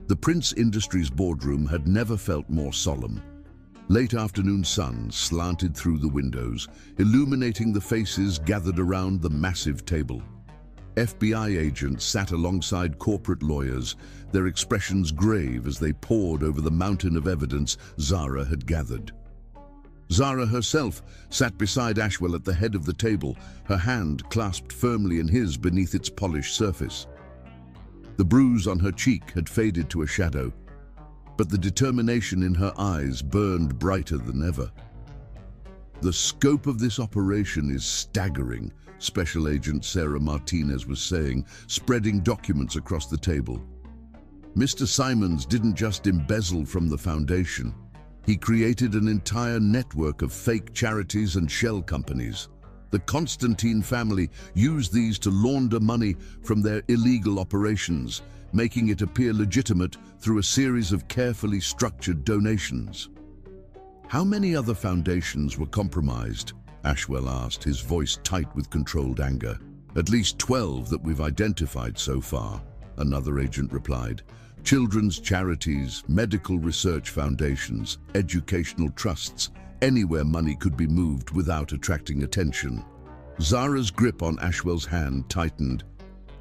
The Prince Industries boardroom had never felt more solemn. Late afternoon sun slanted through the windows, illuminating the faces gathered around the massive table. FBI agents sat alongside corporate lawyers, their expressions grave as they pored over the mountain of evidence Zara had gathered. Zara herself sat beside Ashwell at the head of the table, her hand clasped firmly in his beneath its polished surface. The bruise on her cheek had faded to a shadow, but the determination in her eyes burned brighter than ever. "The scope of this operation is staggering," Special Agent Sarah Martinez was saying, spreading documents across the table. "Mr. Simons didn't just embezzle from the foundation. He created an entire network of fake charities and shell companies. The Constantine family used these to launder money from their illegal operations, making it appear legitimate through a series of carefully structured donations." "How many other foundations were compromised?" Ashwell asked, his voice tight with controlled anger. "At least 12 that we've identified so far," another agent replied. "Children's charities, medical research foundations, educational trusts, anywhere money could be moved without attracting attention." Zara's grip on Ashwell's hand tightened.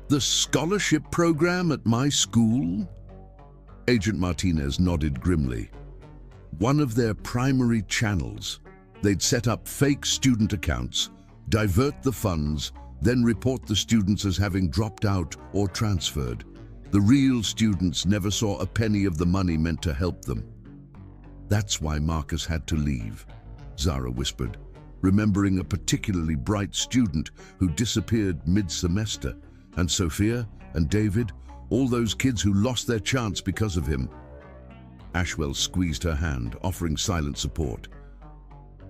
"The scholarship program at my school?" Agent Martinez nodded grimly. "One of their primary channels. They'd set up fake student accounts, divert the funds, then report the students as having dropped out or transferred. The real students never saw a penny of the money meant to help them." "That's why Marcus had to leave," Zara whispered, remembering a particularly bright student who disappeared mid-semester, and Sophia and David, all those kids who lost their chance because of him. Ashwell squeezed her hand, offering silent support.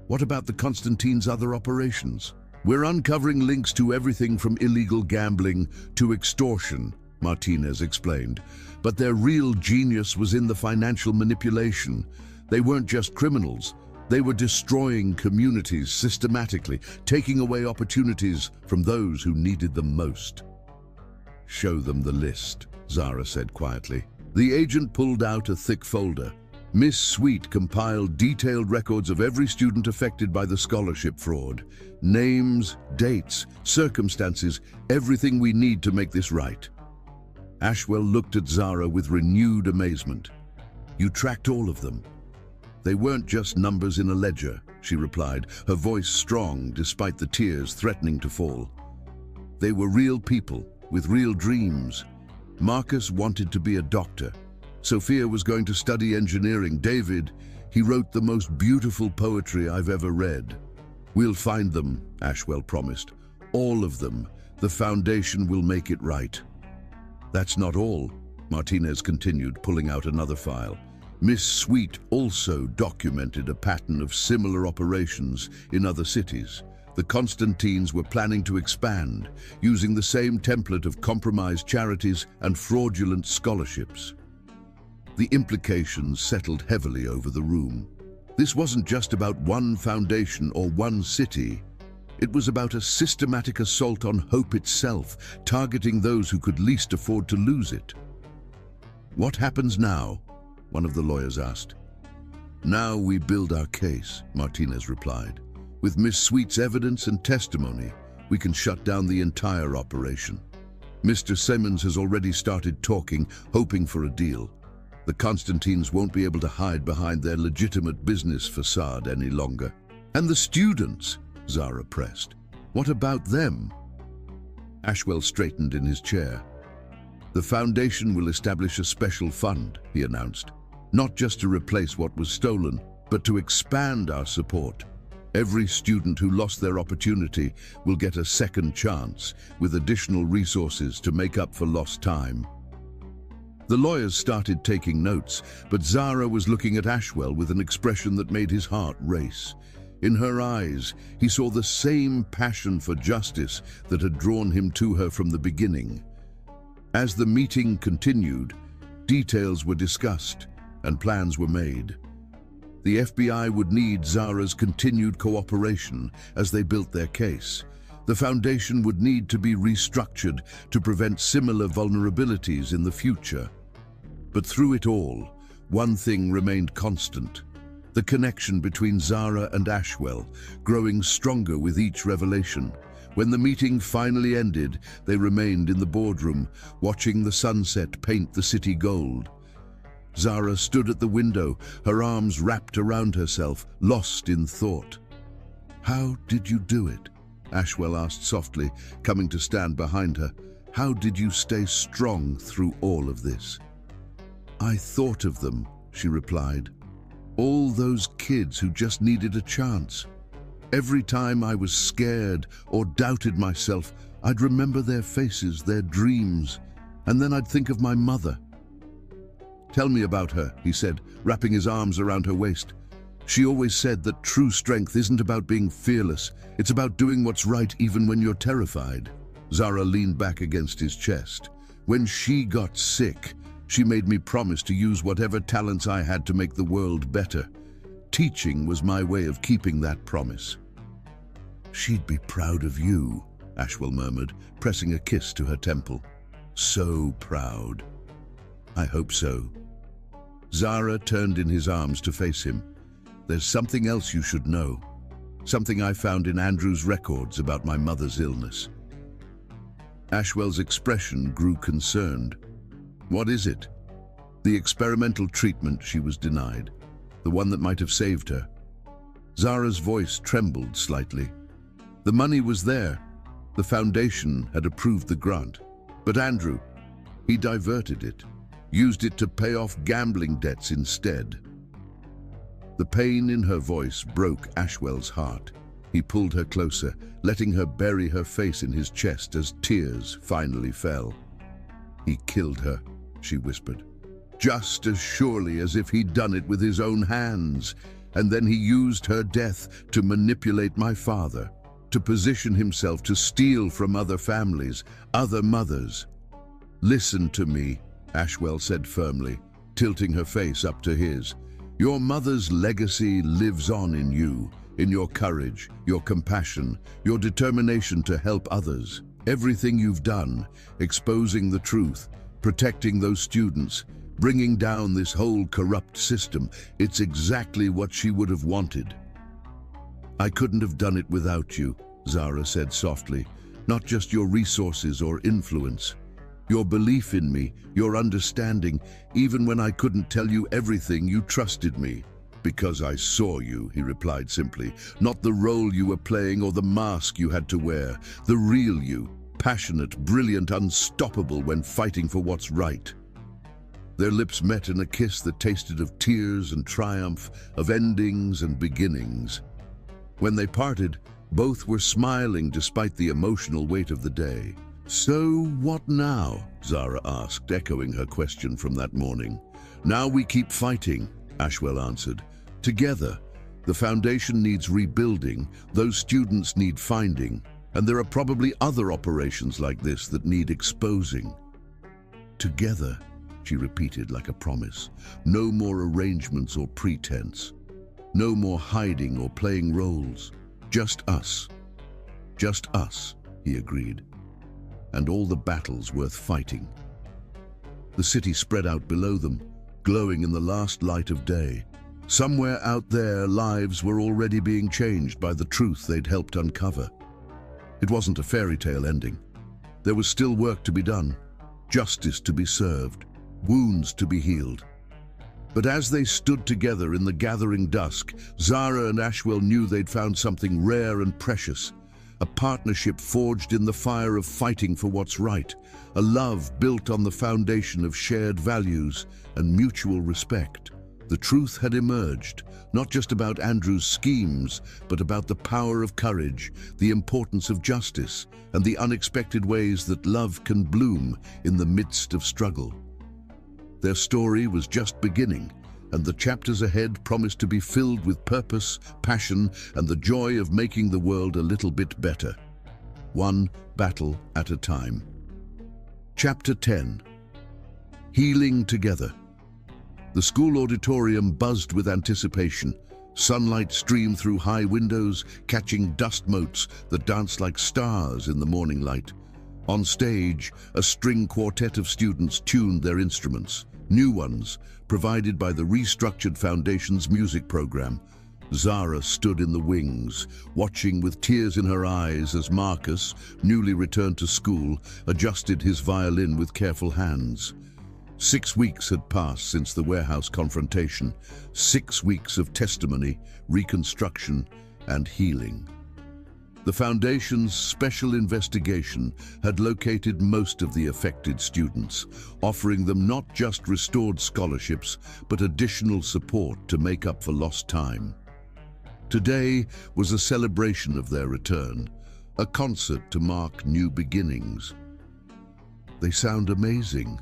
"What about the Constantine's other operations?" "We're uncovering links to everything from illegal gambling to extortion," Martinez explained. "But their real genius was in the financial manipulation. They weren't just criminals. They were destroying communities systematically, taking away opportunities from those who needed them most." "Show them the list," Zara said quietly. The agent pulled out a thick folder. Miss Sweet compiled detailed records of every student affected by the scholarship fraud. Names, dates, circumstances, everything we need to make this right. Ashwell looked at Zara with renewed amazement. "You tracked all of them?" "They weren't just numbers in a ledger," she replied, her voice strong despite the tears threatening to fall. "They were real people with real dreams. Marcus wanted to be a doctor. Sophia was going to study engineering. David, he wrote the most beautiful poetry I've ever read." "We'll find them," Ashwell promised. "All of them. The foundation will make it right." "That's not all," Martinez continued, pulling out another file. "Miss Sweet also documented a pattern of similar operations in other cities. The Constantines were planning to expand, using the same template of compromised charities and fraudulent scholarships." The implications settled heavily over the room. This wasn't just about one foundation or one city. It was about a systematic assault on hope itself, targeting those who could least afford to lose it. "What happens now?" one of the lawyers asked. "Now we build our case," Martinez replied. "With Miss Sweet's evidence and testimony, we can shut down the entire operation. Mr. Simmons has already started talking, hoping for a deal. The Constantines won't be able to hide behind their legitimate business facade any longer." "And the students?" Zara pressed. "What about them?" Ashwell straightened in his chair. "The foundation will establish a special fund," he announced. "Not just to replace what was stolen, but to expand our support. Every student who lost their opportunity will get a second chance, with additional resources to make up for lost time." The lawyers started taking notes, but Zara was looking at Ashwell with an expression that made his heart race. In her eyes, he saw the same passion for justice that had drawn him to her from the beginning. As the meeting continued, details were discussed and plans were made. The FBI would need Zara's continued cooperation as they built their case. The foundation would need to be restructured to prevent similar vulnerabilities in the future. But through it all, one thing remained constant: the connection between Zara and Ashwell, growing stronger with each revelation. When the meeting finally ended, they remained in the boardroom, watching the sunset paint the city gold. Zara stood at the window, her arms wrapped around herself, lost in thought. "How did you do it?" Ashwell asked softly, coming to stand behind her. How did you stay strong through all of this?" "I thought of them," she replied. "All those kids who just needed a chance. Every time I was scared or doubted myself, I'd remember their faces, their dreams, and then I'd think of my mother." "Tell me about her," he said, wrapping his arms around her waist. "She always said that true strength isn't about being fearless, it's about doing what's right even when you're terrified." Zara leaned back against his chest. "When she got sick, she made me promise to use whatever talents I had to make the world better. Teaching was my way of keeping that promise." "She'd be proud of you," Ashwell murmured, pressing a kiss to her temple. "So proud." "I hope so." Zara turned in his arms to face him. "There's something else you should know. Something I found in Andrew's records about my mother's illness." Ashwell's expression grew concerned. "What is it?" "The experimental treatment she was denied. The one that might have saved her." Zara's voice trembled slightly. "The money was there. The foundation had approved the grant. But Andrew, he diverted it, used it to pay off gambling debts instead." The pain in her voice broke Ashwell's heart. He pulled her closer, letting her bury her face in his chest as tears finally fell. "He killed her," she whispered, "just as surely as if he'd done it with his own hands. And then he used her death to manipulate my father, to position himself to steal from other families, other mothers." "Listen to me," Ashwell said firmly, tilting her face up to his. "Your mother's legacy lives on in you, in your courage, your compassion, your determination to help others. Everything you've done, exposing the truth, protecting those students, bringing down this whole corrupt system, it's exactly what she would have wanted." "I couldn't have done it without you," Zara said softly. "Not just your resources or influence. Your belief in me, your understanding, even when I couldn't tell you everything, you trusted me." "Because I saw you," he replied simply. "Not the role you were playing or the mask you had to wear. The real you, passionate, brilliant, unstoppable when fighting for what's right." Their lips met in a kiss that tasted of tears and triumph, of endings and beginnings. When they parted, both were smiling despite the emotional weight of the day. "So what now?" Zara asked, echoing her question from that morning. "Now we keep fighting," Ashwell answered. "Together. The foundation needs rebuilding, those students need finding, and there are probably other operations like this that need exposing." "Together," she repeated like a promise. "No more arrangements or pretense. No more hiding or playing roles. Just us." "Just us," he agreed. "And all the battles worth fighting." The city spread out below them, glowing in the last light of day. Somewhere out there, lives were already being changed by the truth they'd helped uncover. It wasn't a fairy tale ending. There was still work to be done, justice to be served, wounds to be healed. But as they stood together in the gathering dusk, Zara and Ashwell knew they'd found something rare and precious. A partnership forged in the fire of fighting for what's right. A love built on the foundation of shared values and mutual respect. The truth had emerged, not just about Andrew's schemes, but about the power of courage, the importance of justice, and the unexpected ways that love can bloom in the midst of struggle. Their story was just beginning, and the chapters ahead promised to be filled with purpose, passion, and the joy of making the world a little bit better. One battle at a time. Chapter 10. Healing Together. The school auditorium buzzed with anticipation. Sunlight streamed through high windows, catching dust motes that danced like stars in the morning light. On stage, a string quartet of students tuned their instruments, new ones, provided by the restructured Foundation's music program. Zara stood in the wings, watching with tears in her eyes as Marcus, newly returned to school, adjusted his violin with careful hands. 6 weeks had passed since the warehouse confrontation, 6 weeks of testimony, reconstruction, and healing. The Foundation's special investigation had located most of the affected students, offering them not just restored scholarships, but additional support to make up for lost time. Today was a celebration of their return, a concert to mark new beginnings. "They sound amazing."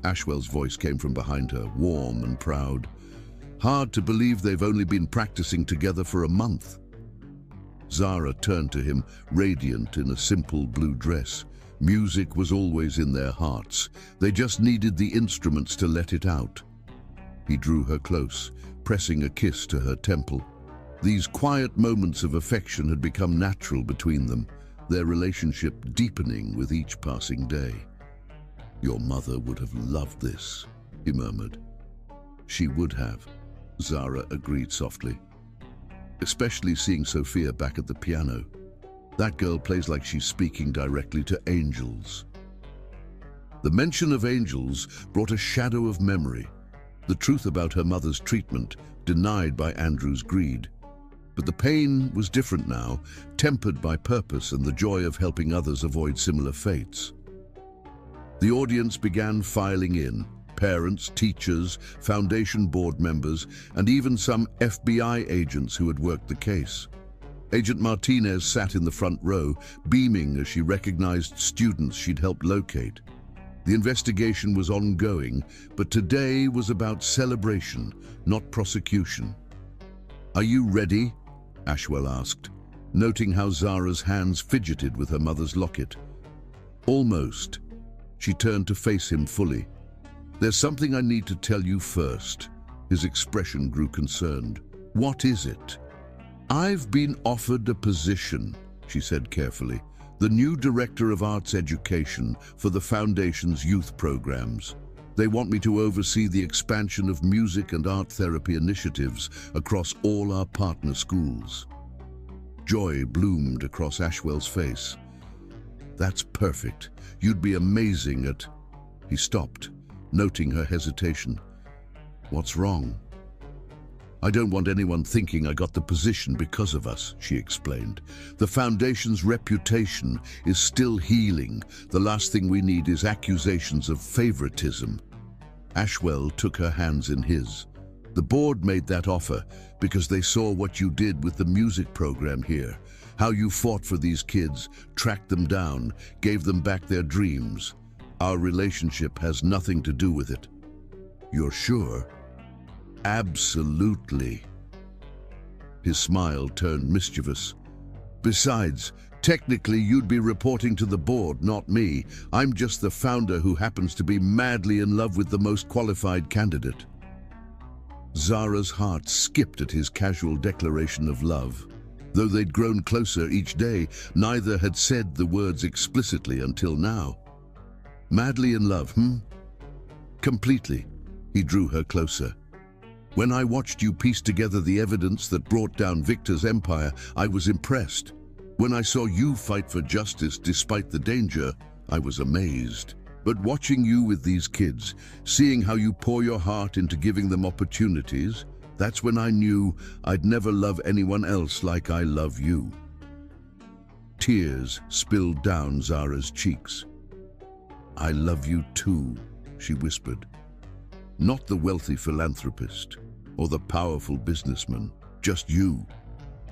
Ashwell's voice came from behind her, warm and proud. "Hard to believe they've only been practicing together for a month." Zara turned to him, radiant in a simple blue dress. Music was always in their hearts. They just needed the instruments to let it out. He drew her close, pressing a kiss to her temple. These quiet moments of affection had become natural between them, their relationship deepening with each passing day. "Your mother would have loved this," he murmured. "She would have," Zara agreed softly. "Especially seeing Sophia back at the piano. That girl plays like she's speaking directly to angels." The mention of angels brought a shadow of memory, the truth about her mother's treatment, denied by Andrew's greed. But the pain was different now, tempered by purpose and the joy of helping others avoid similar fates. The audience began filing in. Parents, teachers, Foundation board members, and even some FBI agents who had worked the case. Agent Martinez sat in the front row, beaming as she recognized students she'd helped locate. The investigation was ongoing, but today was about celebration, not prosecution. "Are you ready?" Ashwell asked, noting how Zara's hands fidgeted with her mother's locket. "Almost." She turned to face him fully. "There's something I need to tell you first." His expression grew concerned. "What is it?" "I've been offered a position," she said carefully. "The new Director of Arts Education for the Foundation's youth programs. They want me to oversee the expansion of music and art therapy initiatives across all our partner schools." Joy bloomed across Ashwell's face. "That's perfect. You'd be amazing at—" He stopped, noting her hesitation. "What's wrong?" "I don't want anyone thinking I got the position because of us," she explained. "The Foundation's reputation is still healing. The last thing we need is accusations of favoritism." Ashwell took her hands in his. "The board made that offer because they saw what you did with the music program here, how you fought for these kids, tracked them down, gave them back their dreams. Our relationship has nothing to do with it." "You're sure?" "Absolutely." His smile turned mischievous. "Besides, technically you'd be reporting to the board, not me. I'm just the founder who happens to be madly in love with the most qualified candidate." Zara's heart skipped at his casual declaration of love. Though they'd grown closer each day, neither had said the words explicitly until now. "Madly in love, "Completely." He drew her closer. "When I watched you piece together the evidence that brought down Victor's empire, I was impressed. When I saw you fight for justice despite the danger, I was amazed. But watching you with these kids, seeing how you pour your heart into giving them opportunities, that's when I knew I'd never love anyone else like I love you." Tears spilled down Zara's cheeks. "I love you too," she whispered. "Not the wealthy philanthropist or the powerful businessman, just you.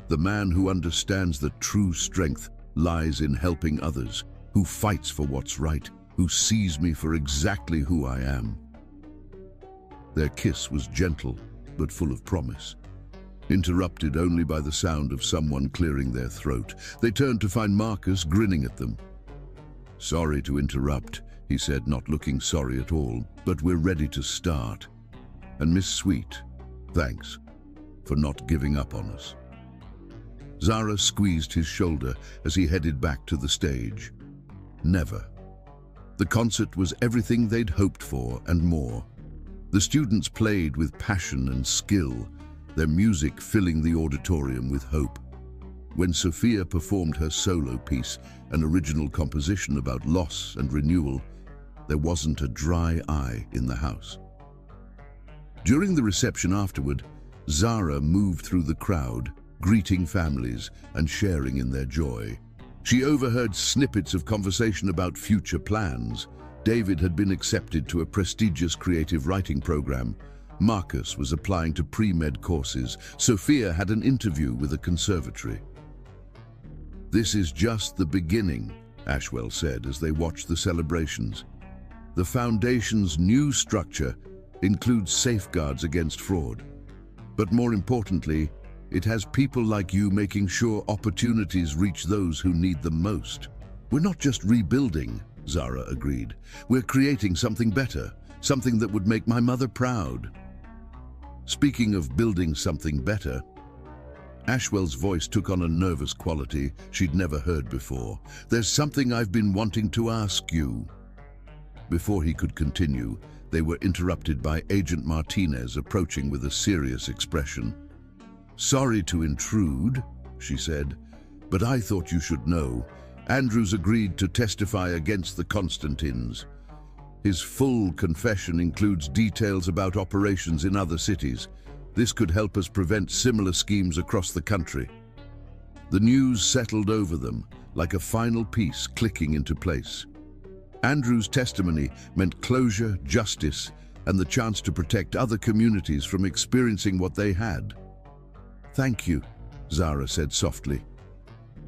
The man who understands that true strength lies in helping others, who fights for what's right, who sees me for exactly who I am." Their kiss was gentle, but full of promise, interrupted only by the sound of someone clearing their throat. They turned to find Marcus grinning at them. "Sorry to interrupt," he said, not looking sorry at all, "but we're ready to start. And Miss Sweet, thanks for not giving up on us." Zara squeezed his shoulder as he headed back to the stage. Never. The concert was everything they'd hoped for and more. The students played with passion and skill, their music filling the auditorium with hope. When Sophia performed her solo piece, an original composition about loss and renewal, there wasn't a dry eye in the house. During the reception afterward, Zara moved through the crowd, greeting families and sharing in their joy. She overheard snippets of conversation about future plans. David had been accepted to a prestigious creative writing program. Marcus was applying to pre-med courses. Sophia had an interview with a conservatory. "This is just the beginning," Ashwell said as they watched the celebrations. "The Foundation's new structure includes safeguards against fraud. But more importantly, it has people like you making sure opportunities reach those who need them most." "We're not just rebuilding," Zara agreed. "We're creating something better, something that would make my mother proud." Speaking of building something better, Ashwell's voice took on a nervous quality she'd never heard before. "There's something I've been wanting to ask you." Before he could continue, they were interrupted by Agent Martinez approaching with a serious expression. "Sorry to intrude," she said, "but I thought you should know. Andrews agreed to testify against the Constantines. His full confession includes details about operations in other cities. This could help us prevent similar schemes across the country." The news settled over them, like a final piece clicking into place. Andrews' testimony meant closure, justice, and the chance to protect other communities from experiencing what they had. "Thank you," Zara said softly,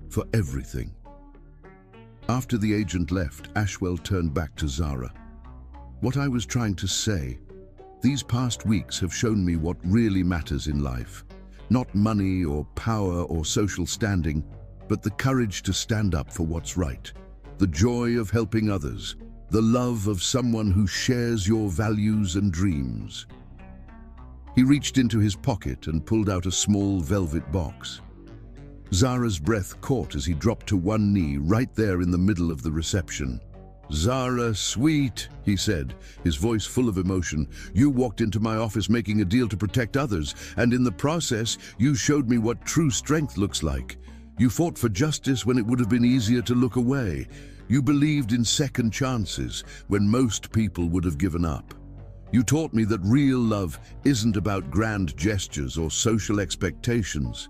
"for everything." After the agent left, Ashwell turned back to Zara. "What I was trying to say, these past weeks have shown me what really matters in life. Not money or power or social standing, but the courage to stand up for what's right. The joy of helping others, the love of someone who shares your values and dreams." He reached into his pocket and pulled out a small velvet box. Zara's breath caught as he dropped to one knee right there in the middle of the reception. "Zara, sweet," he said, his voice full of emotion. "You walked into my office making a deal to protect others, and in the process, you showed me what true strength looks like. You fought for justice when it would have been easier to look away. You believed in second chances when most people would have given up. You taught me that real love isn't about grand gestures or social expectations.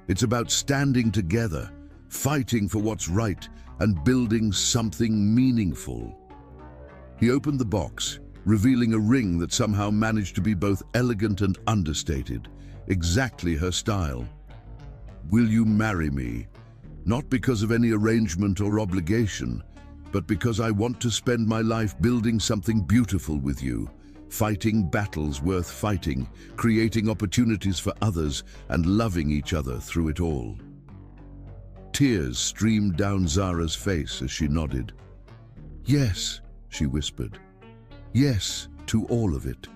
It's about standing together, fighting for what's right, and building something meaningful." He opened the box, revealing a ring that somehow managed to be both elegant and understated, exactly her style. "Will you marry me? Not because of any arrangement or obligation, but because I want to spend my life building something beautiful with you, fighting battles worth fighting, creating opportunities for others, and loving each other through it all." Tears streamed down Zara's face as she nodded. "Yes," she whispered. "Yes, to all of it."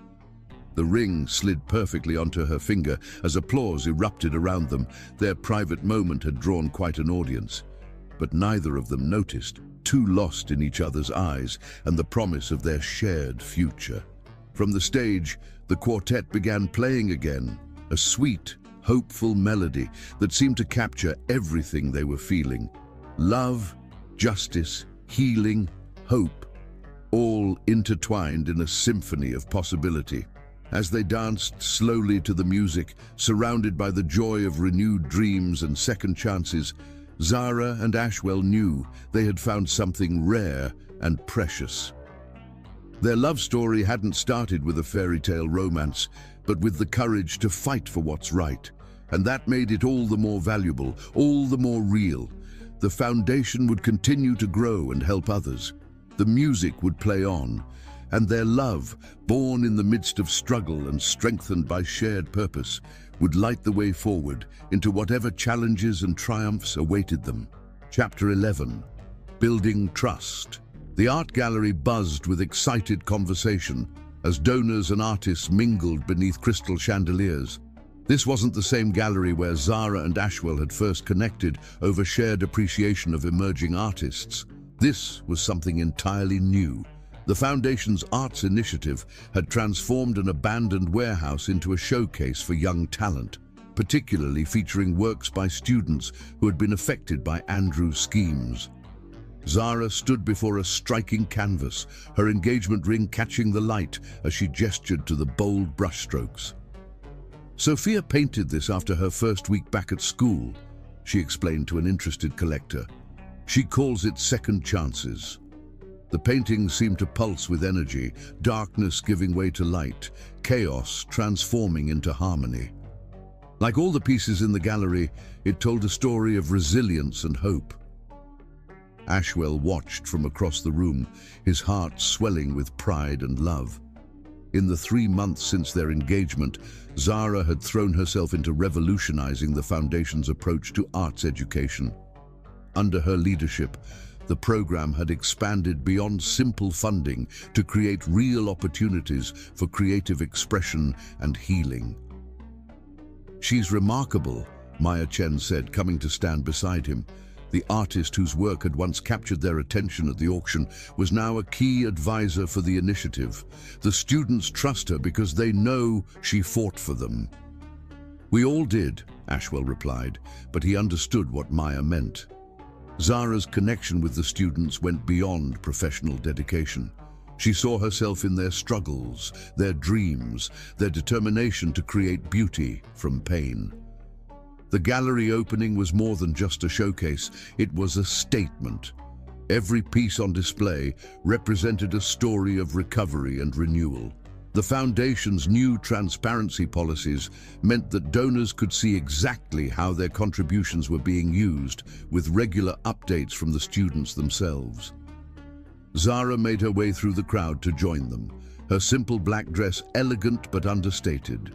The ring slid perfectly onto her finger as applause erupted around them. Their private moment had drawn quite an audience, but neither of them noticed, too lost in each other's eyes and the promise of their shared future. From the stage, the quartet began playing again, a sweet, hopeful melody that seemed to capture everything they were feeling. Love, justice, healing, hope, all intertwined in a symphony of possibility. As they danced slowly to the music, surrounded by the joy of renewed dreams and second chances, Zara and Ashwell knew they had found something rare and precious. Their love story hadn't started with a fairy tale romance, but with the courage to fight for what's right. And that made it all the more valuable, all the more real. The foundation would continue to grow and help others. The music would play on, and their love, born in the midst of struggle and strengthened by shared purpose, would light the way forward into whatever challenges and triumphs awaited them. Chapter 11. Building Trust. The art gallery buzzed with excited conversation as donors and artists mingled beneath crystal chandeliers. This wasn't the same gallery where Zara and Ashwell had first connected over shared appreciation of emerging artists. This was something entirely new. The Foundation's arts initiative had transformed an abandoned warehouse into a showcase for young talent, particularly featuring works by students who had been affected by Andrew's schemes. Zara stood before a striking canvas, her engagement ring catching the light as she gestured to the bold brushstrokes. Sophia painted this after her first week back at school, she explained to an interested collector. She calls it second chances. The paintings seem to pulse with energy, darkness giving way to light, chaos transforming into harmony. Like all the pieces in the gallery, it told a story of resilience and hope. Ashwell watched from across the room, his heart swelling with pride and love. In the 3 months since their engagement, Zara had thrown herself into revolutionizing the Foundation's approach to arts education. Under her leadership, the program had expanded beyond simple funding to create real opportunities for creative expression and healing. "She's remarkable," Maya Chen said, coming to stand beside him. The artist whose work had once captured their attention at the auction was now a key advisor for the initiative. The students trust her because they know she fought for them. "We all did," Ashwell replied, but he understood what Maya meant. Zara's connection with the students went beyond professional dedication. She saw herself in their struggles, their dreams, their determination to create beauty from pain. The gallery opening was more than just a showcase, it was a statement. Every piece on display represented a story of recovery and renewal. The Foundation's new transparency policies meant that donors could see exactly how their contributions were being used, with regular updates from the students themselves. Zara made her way through the crowd to join them, her simple black dress elegant but understated.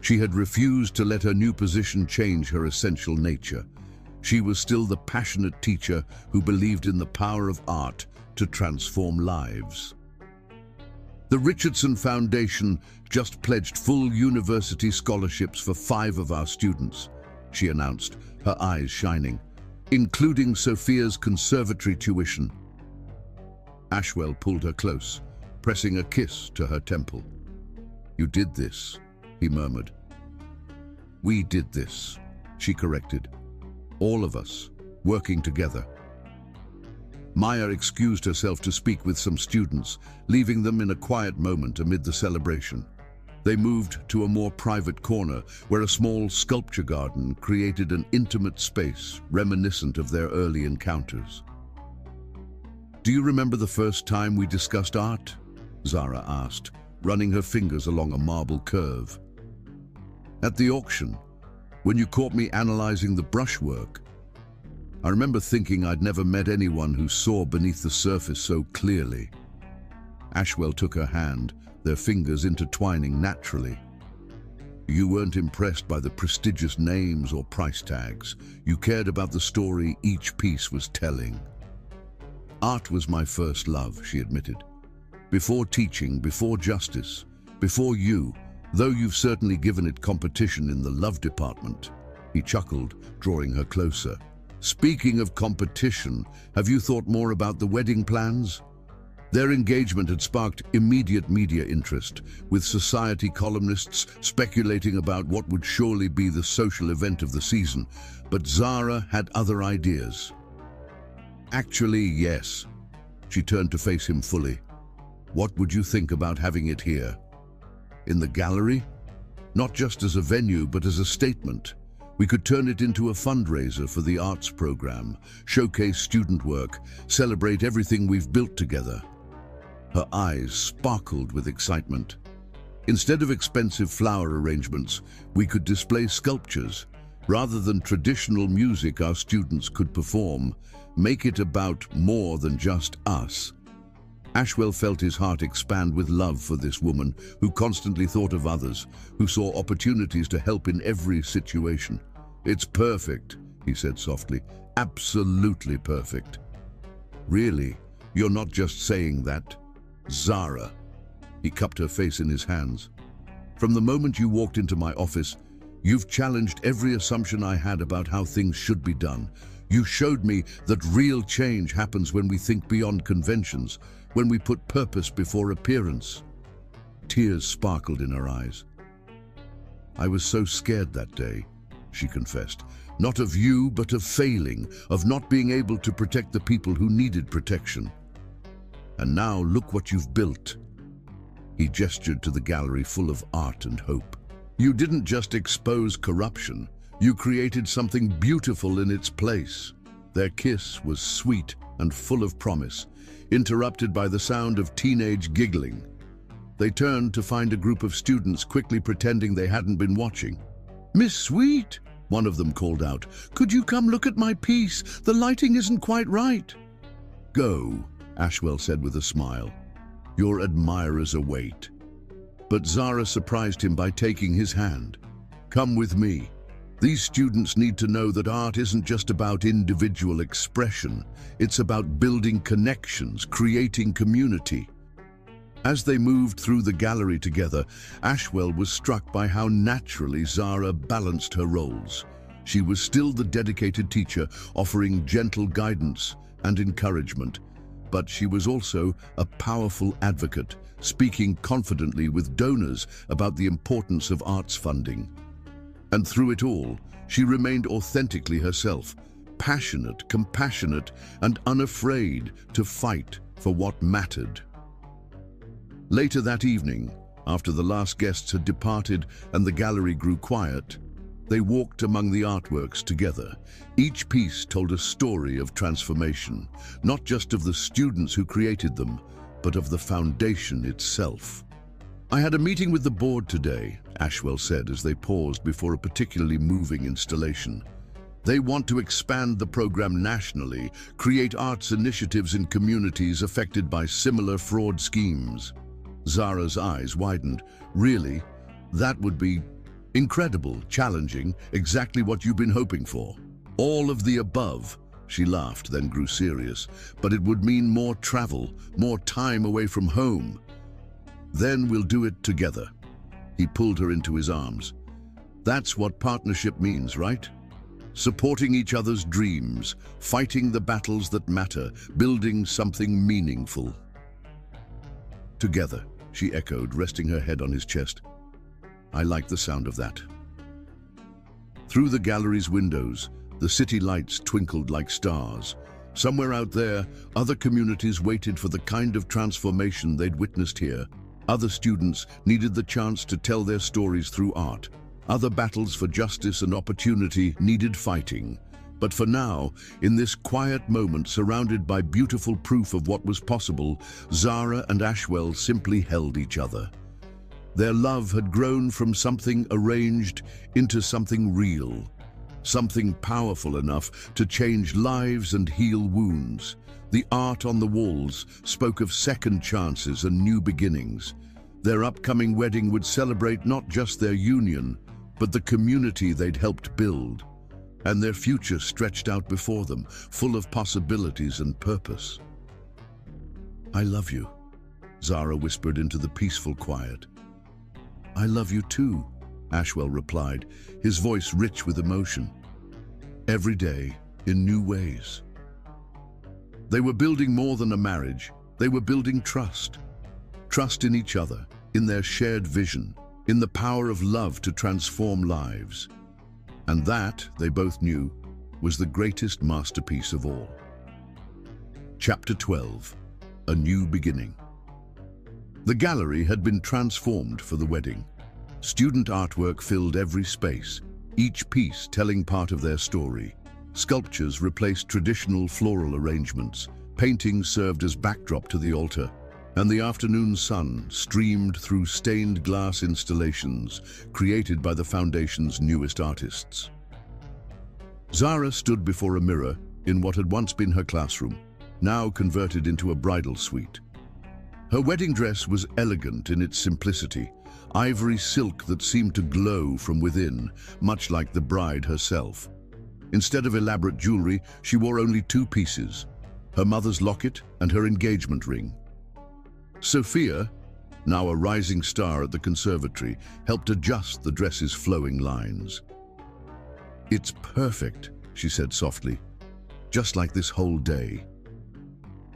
She had refused to let her new position change her essential nature. She was still the passionate teacher who believed in the power of art to transform lives. "The Richardson Foundation just pledged full university scholarships for 5 of our students," she announced, her eyes shining, "including Sophia's conservatory tuition." Ashwell pulled her close, pressing a kiss to her temple. "You did this," he murmured. "We did this," she corrected. "All of us, working together." Maya excused herself to speak with some students, leaving them in a quiet moment amid the celebration. They moved to a more private corner, where a small sculpture garden created an intimate space reminiscent of their early encounters. "Do you remember the first time we discussed art?" Zara asked, running her fingers along a marble curve. "At the auction, when you caught me analyzing the brushwork. I remember thinking I'd never met anyone who saw beneath the surface so clearly." Ashwell took her hand, their fingers intertwining naturally. "You weren't impressed by the prestigious names or price tags. You cared about the story each piece was telling." "Art was my first love," she admitted. "Before teaching, before justice, before you, though you've certainly given it competition in the love department." He chuckled, drawing her closer. "Speaking of competition, have you thought more about the wedding plans?" Their engagement had sparked immediate media interest, with society columnists speculating about what would surely be the social event of the season. But Zara had other ideas. "Actually, yes." She turned to face him fully. "What would you think about having it here? In the gallery? Not just as a venue, but as a statement. We could turn it into a fundraiser for the arts program, showcase student work, celebrate everything we've built together." Her eyes sparkled with excitement. "Instead of expensive flower arrangements, we could display sculptures. Rather than traditional music our students could perform, make it about more than just us." Ashwell felt his heart expand with love for this woman who constantly thought of others, who saw opportunities to help in every situation. "It's perfect," he said softly. "Absolutely perfect." "Really? You're not just saying that?" "Zara." He cupped her face in his hands. "From the moment you walked into my office, you've challenged every assumption I had about how things should be done. You showed me that real change happens when we think beyond conventions, when we put purpose before appearance." Tears sparkled in her eyes. "I was so scared that day," she confessed. "Not of you, but of failing, of not being able to protect the people who needed protection. And now look what you've built." He gestured to the gallery full of art and hope. You didn't just expose corruption, you created something beautiful in its place. Their kiss was sweet and full of promise, interrupted by the sound of teenage giggling. They turned to find a group of students quickly pretending they hadn't been watching. "Miss Sweet," one of them called out, "could you come look at my piece? The lighting isn't quite right." "Go," Ashwell said with a smile. "Your admirers await." But Zara surprised him by taking his hand. "Come with me. These students need to know that art isn't just about individual expression. It's about building connections, creating community." As they moved through the gallery together, Ashwell was struck by how naturally Zara balanced her roles. She was still the dedicated teacher, offering gentle guidance and encouragement, but she was also a powerful advocate, speaking confidently with donors about the importance of arts funding. And through it all, she remained authentically herself, passionate, compassionate, and unafraid to fight for what mattered. Later that evening, after the last guests had departed and the gallery grew quiet, they walked among the artworks together. Each piece told a story of transformation, not just of the students who created them, but of the foundation itself. "I had a meeting with the board today," Ashwell said as they paused before a particularly moving installation. "They want to expand the program nationally, create arts initiatives in communities affected by similar fraud schemes." Zara's eyes widened. "Really? That would be incredible, challenging, exactly what you've been hoping for." "All of the above," she laughed, then grew serious. "But it would mean more travel, more time away from home." "Then we'll do it together." He pulled her into his arms. "That's what partnership means, right? Supporting each other's dreams, fighting the battles that matter, building something meaningful." "Together," she echoed, resting her head on his chest. "I like the sound of that." Through the gallery's windows, the city lights twinkled like stars. Somewhere out there, other communities waited for the kind of transformation they'd witnessed here. Other students needed the chance to tell their stories through art. Other battles for justice and opportunity needed fighting. But for now, in this quiet moment surrounded by beautiful proof of what was possible, Zara and Ashwell simply held each other. Their love had grown from something arranged into something real, something powerful enough to change lives and heal wounds. The art on the walls spoke of second chances and new beginnings. Their upcoming wedding would celebrate not just their union, but the community they'd helped build. And their future stretched out before them, full of possibilities and purpose. "I love you," Zara whispered into the peaceful quiet. "I love you too," Ashwell replied, his voice rich with emotion. "Every day, in new ways." They were building more than a marriage. They were building trust. Trust in each other, in their shared vision, in the power of love to transform lives. And that, they both knew, was the greatest masterpiece of all. Chapter 12. A New Beginning. The gallery had been transformed for the wedding. Student artwork filled every space, each piece telling part of their story. Sculptures replaced traditional floral arrangements, paintings served as backdrop to the altar, and the afternoon sun streamed through stained glass installations created by the foundation's newest artists. Zara stood before a mirror in what had once been her classroom, now converted into a bridal suite. Her wedding dress was elegant in its simplicity, ivory silk that seemed to glow from within, much like the bride herself. Instead of elaborate jewelry, she wore only two pieces, her mother's locket and her engagement ring. Sophia, now a rising star at the conservatory, helped adjust the dress's flowing lines. "It's perfect," she said softly, "just like this whole day."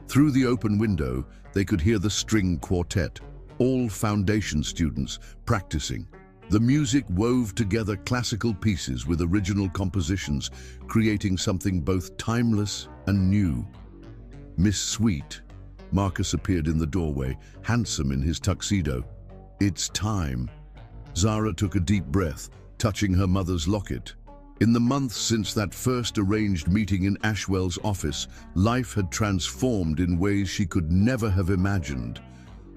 Through the open window, they could hear the string quartet, all foundation students practicing. The music wove together classical pieces with original compositions, creating something both timeless and new. "Miss Sweet," Marcus appeared in the doorway, handsome in his tuxedo. "It's time." Zara took a deep breath, touching her mother's locket. In the months since that first arranged meeting in Ashwell's office, life had transformed in ways she could never have imagined.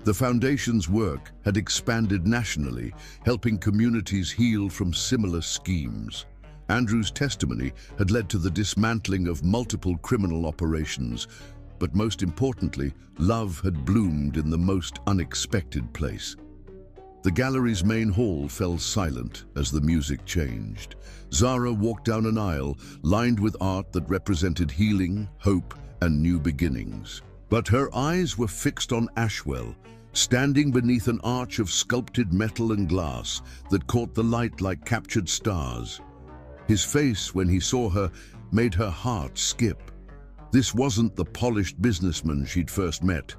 The Foundation's work had expanded nationally, helping communities heal from similar schemes. Andrew's testimony had led to the dismantling of multiple criminal operations, but most importantly, love had bloomed in the most unexpected place. The gallery's main hall fell silent as the music changed. Zara walked down an aisle lined with art that represented healing, hope, and new beginnings. But her eyes were fixed on Ashwell, standing beneath an arch of sculpted metal and glass that caught the light like captured stars. His face, when he saw her, made her heart skip. This wasn't the polished businessman she'd first met,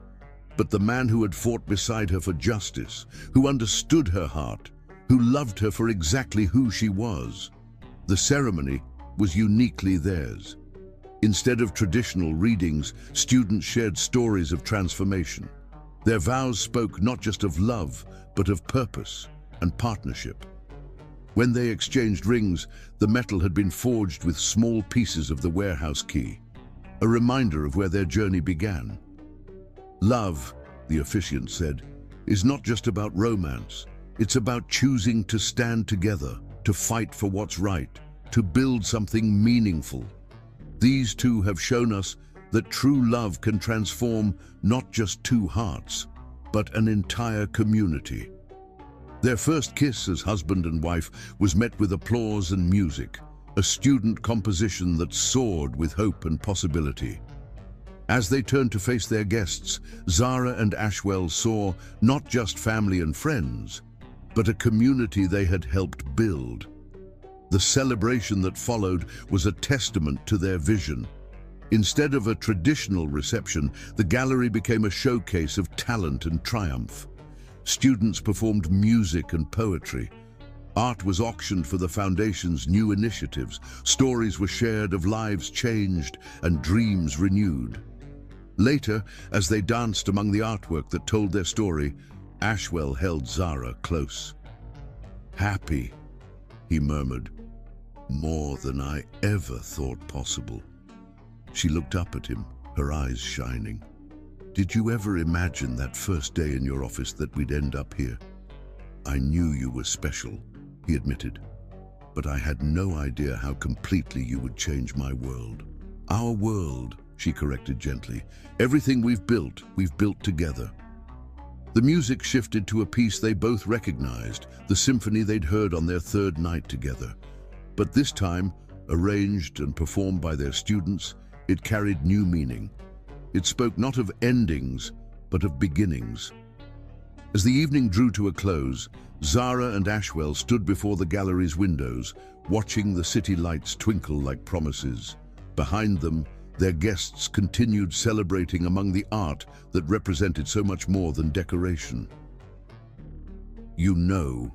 but the man who had fought beside her for justice, who understood her heart, who loved her for exactly who she was. The ceremony was uniquely theirs. Instead of traditional readings, students shared stories of transformation. Their vows spoke not just of love, but of purpose and partnership. When they exchanged rings, the metal had been forged with small pieces of the warehouse key, a reminder of where their journey began. Love, the officiant said, is not just about romance. It's about choosing to stand together, to fight for what's right, to build something meaningful. These two have shown us that true love can transform not just two hearts, but an entire community. Their first kiss as husband and wife was met with applause and music, a student composition that soared with hope and possibility. As they turned to face their guests, Zara and Ashwell saw not just family and friends, but a community they had helped build. The celebration that followed was a testament to their vision. Instead of a traditional reception, the gallery became a showcase of talent and triumph. Students performed music and poetry. Art was auctioned for the Foundation's new initiatives. Stories were shared of lives changed and dreams renewed. Later, as they danced among the artwork that told their story, Ashwell held Zara close. "Happy," he murmured, "more than I ever thought possible." She looked up at him, her eyes shining. "Did you ever imagine that first day in your office that we'd end up here?" "I knew you were special," he admitted, "but I had no idea how completely you would change my world." "Our world," she corrected gently. "Everything we've built together." The music shifted to a piece they both recognized, the symphony they'd heard on their third night together. But this time, arranged and performed by their students, it carried new meaning. It spoke not of endings, but of beginnings. As the evening drew to a close, Zara and Ashwell stood before the gallery's windows, watching the city lights twinkle like promises. Behind them, their guests continued celebrating among the art that represented so much more than decoration. "You know,"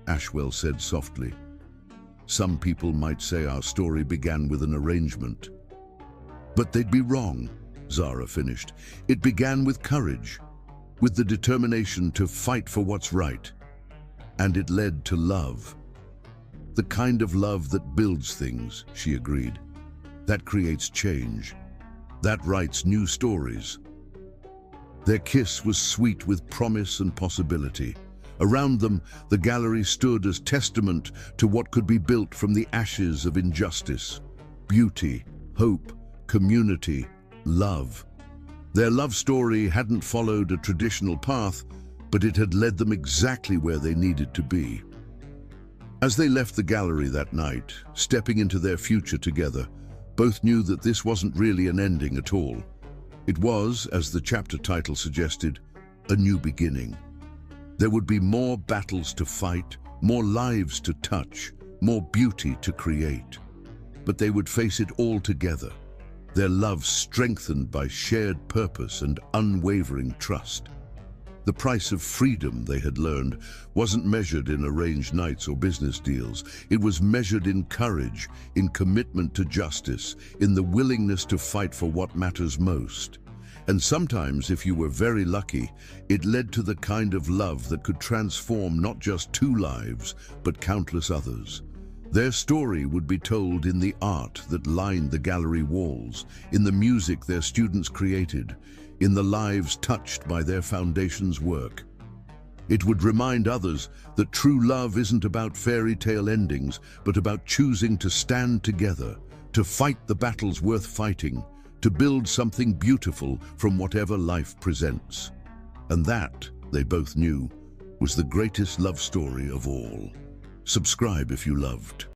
Ashwell said softly, "some people might say our story began with an arrangement." "But they'd be wrong," Zara finished. "It began with courage, with the determination to fight for what's right. And it led to love. The kind of love that builds things," she agreed. "That creates change. That writes new stories." Their kiss was sweet with promise and possibility. Around them, the gallery stood as testament to what could be built from the ashes of injustice. Beauty, hope, community, love. Their love story hadn't followed a traditional path, but it had led them exactly where they needed to be. As they left the gallery that night, stepping into their future together, both knew that this wasn't really an ending at all. It was, as the chapter title suggested, a new beginning. There would be more battles to fight, more lives to touch, more beauty to create. But they would face it all together, their love strengthened by shared purpose and unwavering trust. The price of freedom, they had learned, wasn't measured in arranged nights or business deals. It was measured in courage, in commitment to justice, in the willingness to fight for what matters most. And sometimes, if you were very lucky, it led to the kind of love that could transform not just two lives, but countless others. Their story would be told in the art that lined the gallery walls, in the music their students created, in the lives touched by their foundation's work. It would remind others that true love isn't about fairy tale endings, but about choosing to stand together, to fight the battles worth fighting, to build something beautiful from whatever life presents. And that, they both knew, was the greatest love story of all. Subscribe if you loved.